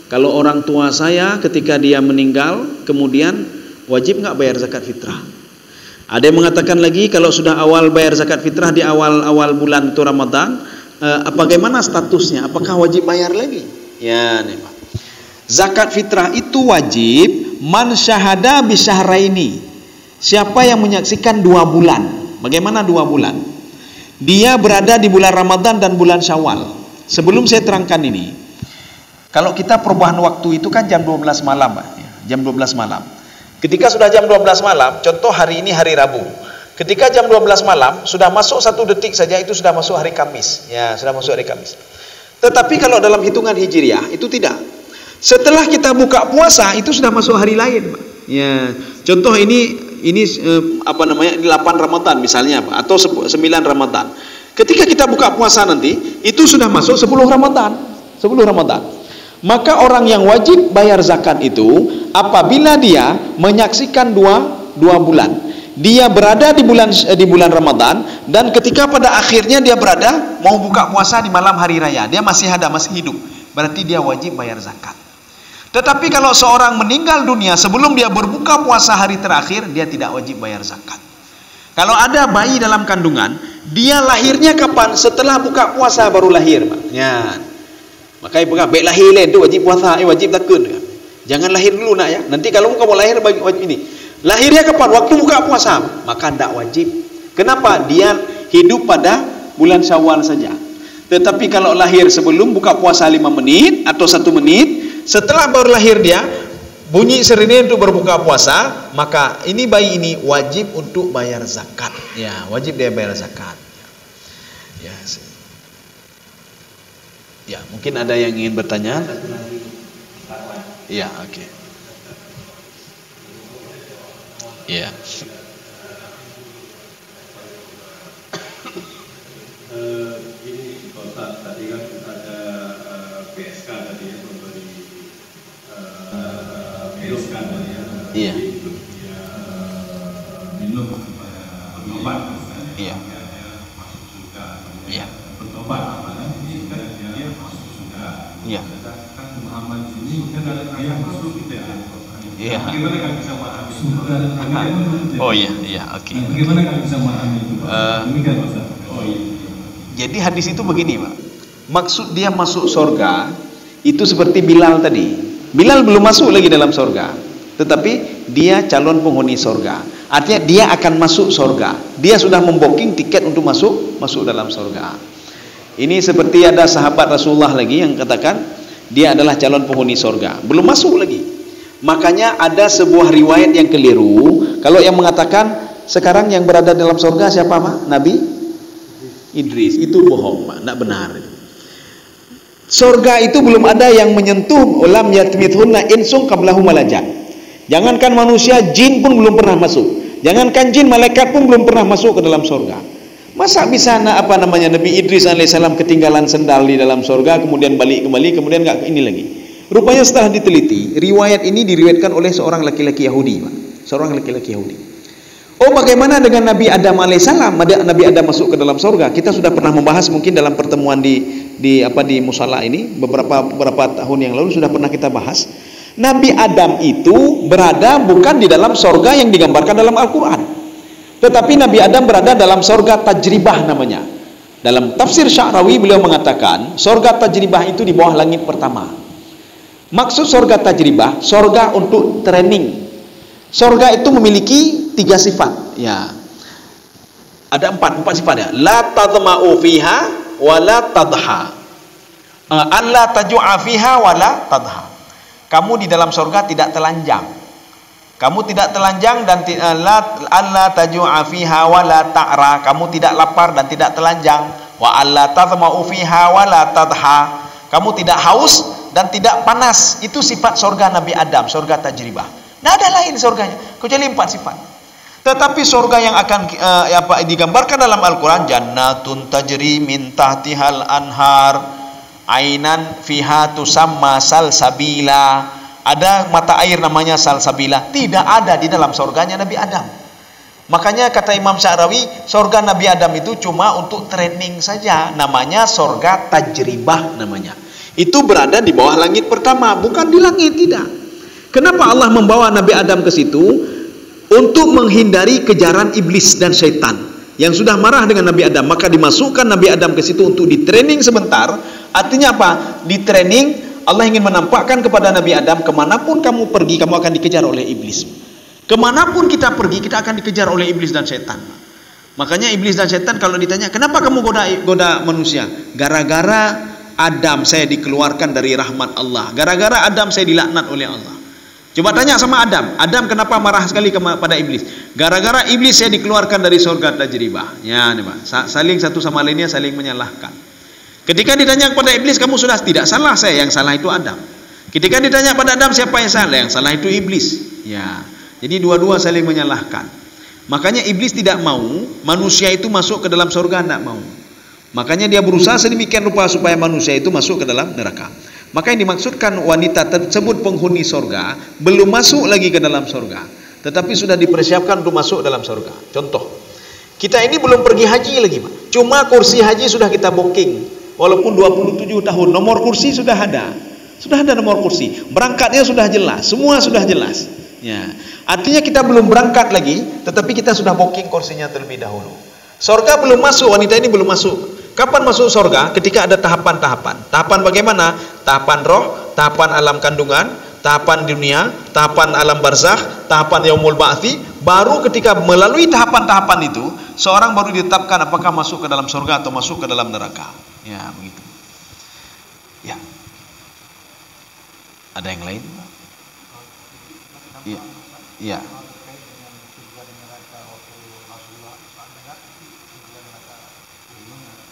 kalau orang tua saya ketika dia meninggal kemudian wajib nggak bayar zakat fitrah. Ada yang mengatakan lagi kalau sudah awal bayar zakat fitrah di awal bulan itu Ramadan, bagaimana statusnya? Apakah wajib bayar lagi? Ya, nih, Pak. Zakat fitrah itu wajib man syahada bi syahraini. Siapa yang menyaksikan 2 bulan? Bagaimana 2 bulan? Dia berada di bulan Ramadan dan bulan Syawal. Sebelum saya terangkan ini, kalau kita perubahan waktu itu kan jam 12 malam, Pak. Jam 12 malam. Ketika sudah jam 12 malam, contoh hari ini hari Rabu. Ketika jam 12 malam, sudah masuk 1 detik saja itu sudah masuk hari Kamis. Ya, sudah masuk hari Kamis. Tetapi kalau dalam hitungan Hijriah itu tidak. Setelah kita buka puasa itu sudah masuk hari lain, Pak. Ya, contoh ini 8 Ramadan misalnya, Pak, atau 9 Ramadan. Ketika kita buka puasa nanti, itu sudah masuk 10 Ramadan. 10 Ramadan. Maka orang yang wajib bayar zakat itu apabila dia menyaksikan 2 bulan. Dia berada di bulan Ramadan dan ketika pada akhirnya dia berada mau buka puasa di malam hari raya, dia masih hidup. Berarti dia wajib bayar zakat. Tetapi kalau seorang meninggal dunia sebelum dia berbuka puasa hari terakhir, dia tidak wajib bayar zakat. Kalau ada bayi dalam kandungan, dia lahirnya kapan? Setelah buka puasa baru lahir, Pak. Ya. Maka ibu baik lahir lain tu wajib puasa, wajib takun. Jangan lahir dulu, nak, ya. Nanti kalau kamu lahir wajib ini. Lahirnya kapan? Waktu buka puasa, maka tidak wajib. Kenapa? Dia hidup pada bulan Syawal saja. Tetapi kalau lahir sebelum buka puasa 5 menit atau 1 menit, setelah baru lahir dia bunyi sirine untuk berbuka puasa, maka ini bayi ini wajib untuk bayar zakat. Ya, wajib dia bayar zakat. Ya. Ya, mungkin ada yang ingin bertanya? Ya, oke. Ya. Ini Pak, tadi kan ada PSK tadi ya, memberi PSK tadi ya. Iya. Minum bertobat. Iya. Masuk surga. Iya. Bertobat apalagi ini kan dia masuk surga. Iya. Kan pemahaman sini kan ada ayat masuk gitu ya. Iya. Bagaimana kan bisa memahami surga dan neraka? Oh iya, oke. Bagaimana kan bisa memahami itu, Pak? Demikian, Pak. Oh iya. Jadi hadis itu begini, Pak. Maksud dia masuk surga itu seperti Bilal tadi. Bilal belum masuk lagi dalam surga, tetapi dia calon penghuni surga. Artinya dia akan masuk surga. Dia sudah memboking tiket untuk masuk dalam surga. Ini seperti ada sahabat Rasulullah lagi yang katakan dia adalah calon penghuni surga, belum masuk lagi. Makanya ada sebuah riwayat yang keliru kalau yang mengatakan sekarang yang berada dalam surga siapa, Pak? Nabi Idris. Itu bohong, Pak, tidak benar. Surga itu belum ada yang menyentuh, lam yatmithunna insung qablahum walajan. Jangankan manusia, jin pun belum pernah masuk. Jangankan jin, malaikat pun belum pernah masuk ke dalam surga. Masa bisa Nabi Idris alaihissalam ketinggalan sendal di dalam surga, kemudian balik kembali, kemudian nggak ini lagi. Rupanya setelah diteliti, riwayat ini diriwayatkan oleh seorang laki-laki Yahudi, Pak. Seorang laki-laki Yahudi. Oh, bagaimana dengan Nabi Adam alaihissalam? Nabi Adam masuk ke dalam surga. Kita sudah pernah membahas mungkin dalam pertemuan di musala ini beberapa tahun yang lalu sudah pernah kita bahas. Nabi Adam itu berada bukan di dalam surga yang digambarkan dalam Al-Quran, tetapi Nabi Adam berada dalam surga tajribah namanya. Dalam tafsir Sya'rawi beliau mengatakan surga tajribah itu di bawah langit pertama. Maksud surga tajribah, surga untuk training. Surga itu memiliki 3 sifat. Ya, ada 4 sifat ya. La tadma'u fiha wa la tadha. Alla taju'a fiha wa la tadha. Kamu di dalam surga tidak telanjang. Kamu tidak telanjang dan alla taju'a fiha wa la ta'ra. Kamu tidak lapar dan tidak telanjang. Wa alla tadma'u fiha wa la tadha. Kamu tidak haus dan tidak panas. Itu sifat surga Nabi Adam, surga tajribah. Nah, ada lain surganya kecuali 4 sifat. Tetapi surga yang akan digambarkan dalam Al-Quran, jannatun tajri min tahtihal anhar, ainan fiha tusamma salsabila. Ada mata air namanya salsabila. Tidak ada di dalam surganya Nabi Adam. Makanya kata Imam Sya'rawi, surga Nabi Adam itu cuma untuk training saja. Namanya surga tajribah namanya. Itu berada di bawah langit pertama, bukan di langit, tidak. Kenapa Allah membawa Nabi Adam ke situ? Untuk menghindari kejaran iblis dan syaitan yang sudah marah dengan Nabi Adam. Maka dimasukkan Nabi Adam ke situ untuk di-training sebentar. Artinya apa? Di-training, Allah ingin menampakkan kepada Nabi Adam, kemanapun kamu pergi, kamu akan dikejar oleh iblis. Kemanapun kita pergi, kita akan dikejar oleh iblis dan syaitan. Makanya iblis dan syaitan kalau ditanya, kenapa kamu goda manusia? Gara-gara Adam saya dikeluarkan dari rahmat Allah. Gara-gara Adam saya dilaknat oleh Allah. Coba tanya sama Adam. Adam kenapa marah sekali kepada iblis? Gara-gara iblis saya dikeluarkan dari surga tajribah. Ya, nih Pak. Saling satu sama lainnya saling menyalahkan. Ketika ditanya kepada iblis, kamu sudah tidak salah, saya yang salah itu Adam. Ketika ditanya pada Adam, siapa yang salah? Yang salah itu iblis. Ya. Jadi dua-dua saling menyalahkan. Makanya iblis tidak mau manusia itu masuk ke dalam surga, tidak mau. Makanya dia berusaha sedemikian rupa supaya manusia itu masuk ke dalam neraka. Maka yang dimaksudkan wanita tersebut penghuni surga belum masuk lagi ke dalam surga, tetapi sudah dipersiapkan untuk masuk dalam surga. Contoh, kita ini belum pergi haji lagi, Pak. Cuma kursi haji sudah kita booking. Walaupun 27 tahun, nomor kursi sudah ada. Sudah ada nomor kursi. Berangkatnya sudah jelas, semua sudah jelas. Ya. Artinya kita belum berangkat lagi, tetapi kita sudah booking kursinya terlebih dahulu. Surga belum masuk, wanita ini belum masuk. Kapan masuk surga? Ketika ada tahapan-tahapan. Tahapan bagaimana? Tahapan roh, tahapan alam kandungan, tahapan dunia, tahapan alam barzakh, tahapan yaumul ba'thi. Baru ketika melalui tahapan-tahapan itu, seorang baru ditetapkan apakah masuk ke dalam surga atau masuk ke dalam neraka. Ya, begitu. Ya. Ada yang lain? Iya. Iya.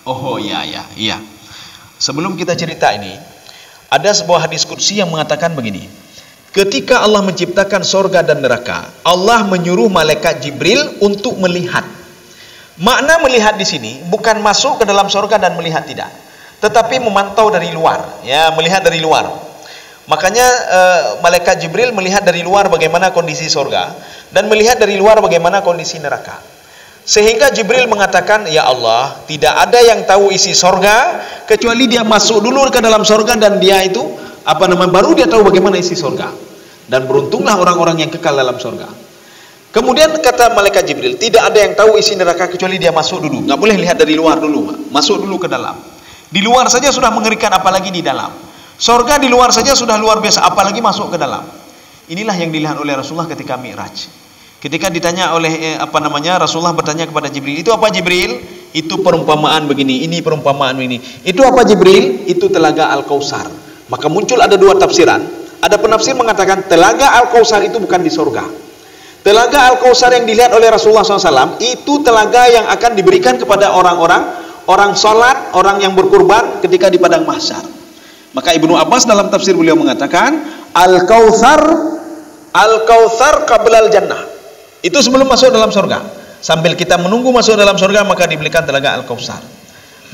Oh iya. Sebelum kita cerita ini, ada sebuah hadis qudsi yang mengatakan begini. Ketika Allah menciptakan surga dan neraka, Allah menyuruh malaikat Jibril untuk melihat. Makna melihat di sini bukan masuk ke dalam surga dan melihat, tidak, tetapi memantau dari luar, ya, melihat dari luar. Makanya malaikat Jibril melihat dari luar bagaimana kondisi surga dan melihat dari luar bagaimana kondisi neraka. Sehingga Jibril mengatakan, ya Allah, tidak ada yang tahu isi surga kecuali dia masuk dulu ke dalam surga dan dia itu baru dia tahu bagaimana isi surga. Dan beruntunglah orang-orang yang kekal dalam surga. Kemudian kata malaikat Jibril, tidak ada yang tahu isi neraka kecuali dia masuk dulu. Nggak boleh lihat dari luar dulu, masuk dulu ke dalam. Di luar saja sudah mengerikan, apalagi di dalam. Surga di luar saja sudah luar biasa, apalagi masuk ke dalam. Inilah yang dilihat oleh Rasulullah ketika Mi'raj. Ketika ditanya oleh Rasulullah bertanya kepada Jibril, itu apa Jibril? Itu perumpamaan begini, ini perumpamaan ini. Itu apa Jibril? Itu telaga Al-Kautsar. Maka muncul ada dua tafsiran. Ada penafsir mengatakan telaga Al-Kautsar itu bukan di surga, Telaga Al-Kautsar yang dilihat oleh Rasulullah SAW itu telaga yang akan diberikan kepada orang salat, orang yang berkurban ketika di padang mahsyar. Maka Ibnu Abbas dalam tafsir beliau mengatakan, Al-Kautsar qablal jannah. Itu sebelum masuk dalam surga. Sambil kita menunggu masuk dalam surga, maka diberikan telaga Al-Kautsar.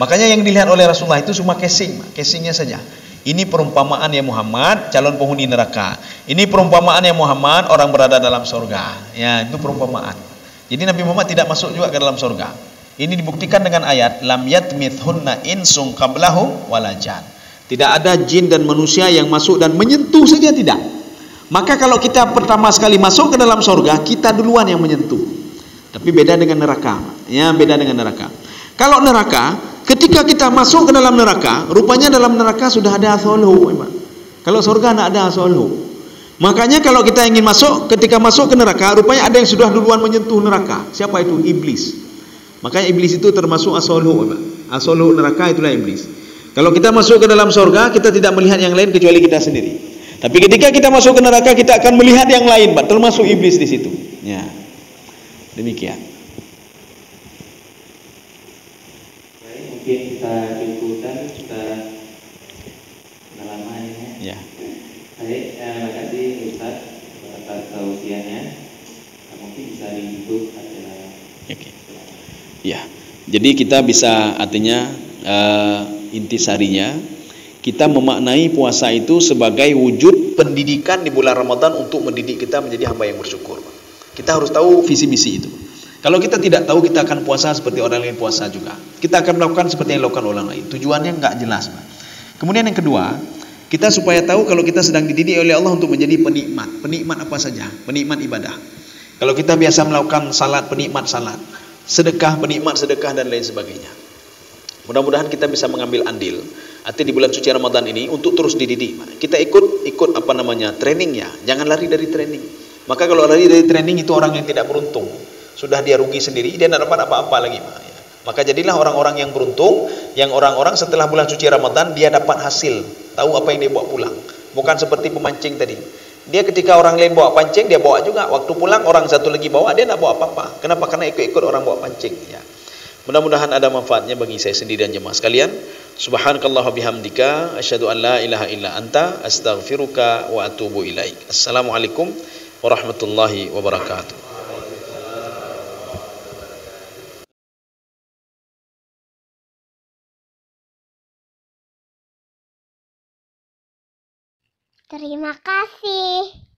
Makanya yang dilihat oleh Rasulullah itu cuma casingnya saja. Ini perumpamaan ya Muhammad, calon penghuni neraka. Ini perumpamaan ya Muhammad, orang berada dalam surga. Ya, itu perumpamaan. Jadi Nabi Muhammad tidak masuk juga ke dalam surga. Ini dibuktikan dengan ayat lam yatmithunna insung qablahum walajan. Tidak ada jin dan manusia yang masuk dan menyentuh saja, tidak. Maka kalau kita pertama sekali masuk ke dalam surga, kita duluan yang menyentuh. Tapi beda dengan neraka. Ya, beda dengan neraka. Kalau neraka, ketika kita masuk ke dalam neraka, rupanya dalam neraka sudah ada asolhu. Kalau surga tidak ada asolhu. Makanya kalau kita ingin masuk, ketika masuk ke neraka, rupanya ada yang sudah duluan menyentuh neraka. Siapa itu? Iblis. Makanya iblis itu termasuk asolhu. Asolhu neraka itulah iblis. Kalau kita masuk ke dalam surga, kita tidak melihat yang lain kecuali kita sendiri. Tapi ketika kita masuk ke neraka, kita akan melihat yang lain, termasuk iblis di situ. Ya, demikian. Mungkin kita cukupkan, kita lama ini. Ya. Baik, terima kasih Ustaz atas tausiahnya. Mungkin bisa ditutup acara. Oke. Ya. Jadi kita bisa artinya intisarinya kita memaknai puasa itu sebagai wujud pendidikan di bulan Ramadan untuk mendidik kita menjadi hamba yang bersyukur. Kita harus tahu visi misi itu. Kalau kita tidak tahu, kita akan puasa seperti orang lain puasa juga. Kita akan melakukan seperti yang dilakukan orang lain. Tujuannya enggak jelas. Kemudian yang kedua, kita supaya tahu kalau kita sedang dididik oleh Allah untuk menjadi penikmat. Penikmat apa saja? Penikmat ibadah. Kalau kita biasa melakukan salat, penikmat salat. Sedekah, penikmat sedekah dan lain sebagainya. Mudah-mudahan kita bisa mengambil andil. Artinya di bulan suci Ramadan ini untuk terus dididik. Kita ikut trainingnya. Jangan lari dari training. Maka kalau lari dari training itu orang yang tidak beruntung. Sudah dia rugi sendiri, dia tidak dapat apa-apa lagi. Maka jadilah orang-orang yang beruntung, yang orang-orang setelah bulan suci Ramadan dia dapat hasil, tahu apa yang dia bawa pulang. Bukan seperti pemancing tadi. Dia ketika orang lain bawa pancing, dia bawa juga. Waktu pulang orang satu lagi bawa, dia tidak bawa apa-apa. Kenapa? Karena ikut-ikut orang bawa pancing. Ya. Mudah-mudahan ada manfaatnya bagi saya sendiri dan jemaah sekalian. Subhanakallah bihamdika, asyhadu an la ilaha illa anta, astaghfiruka wa atubu ilaik. Assalamualaikum warahmatullahi wabarakatuh. Terima kasih.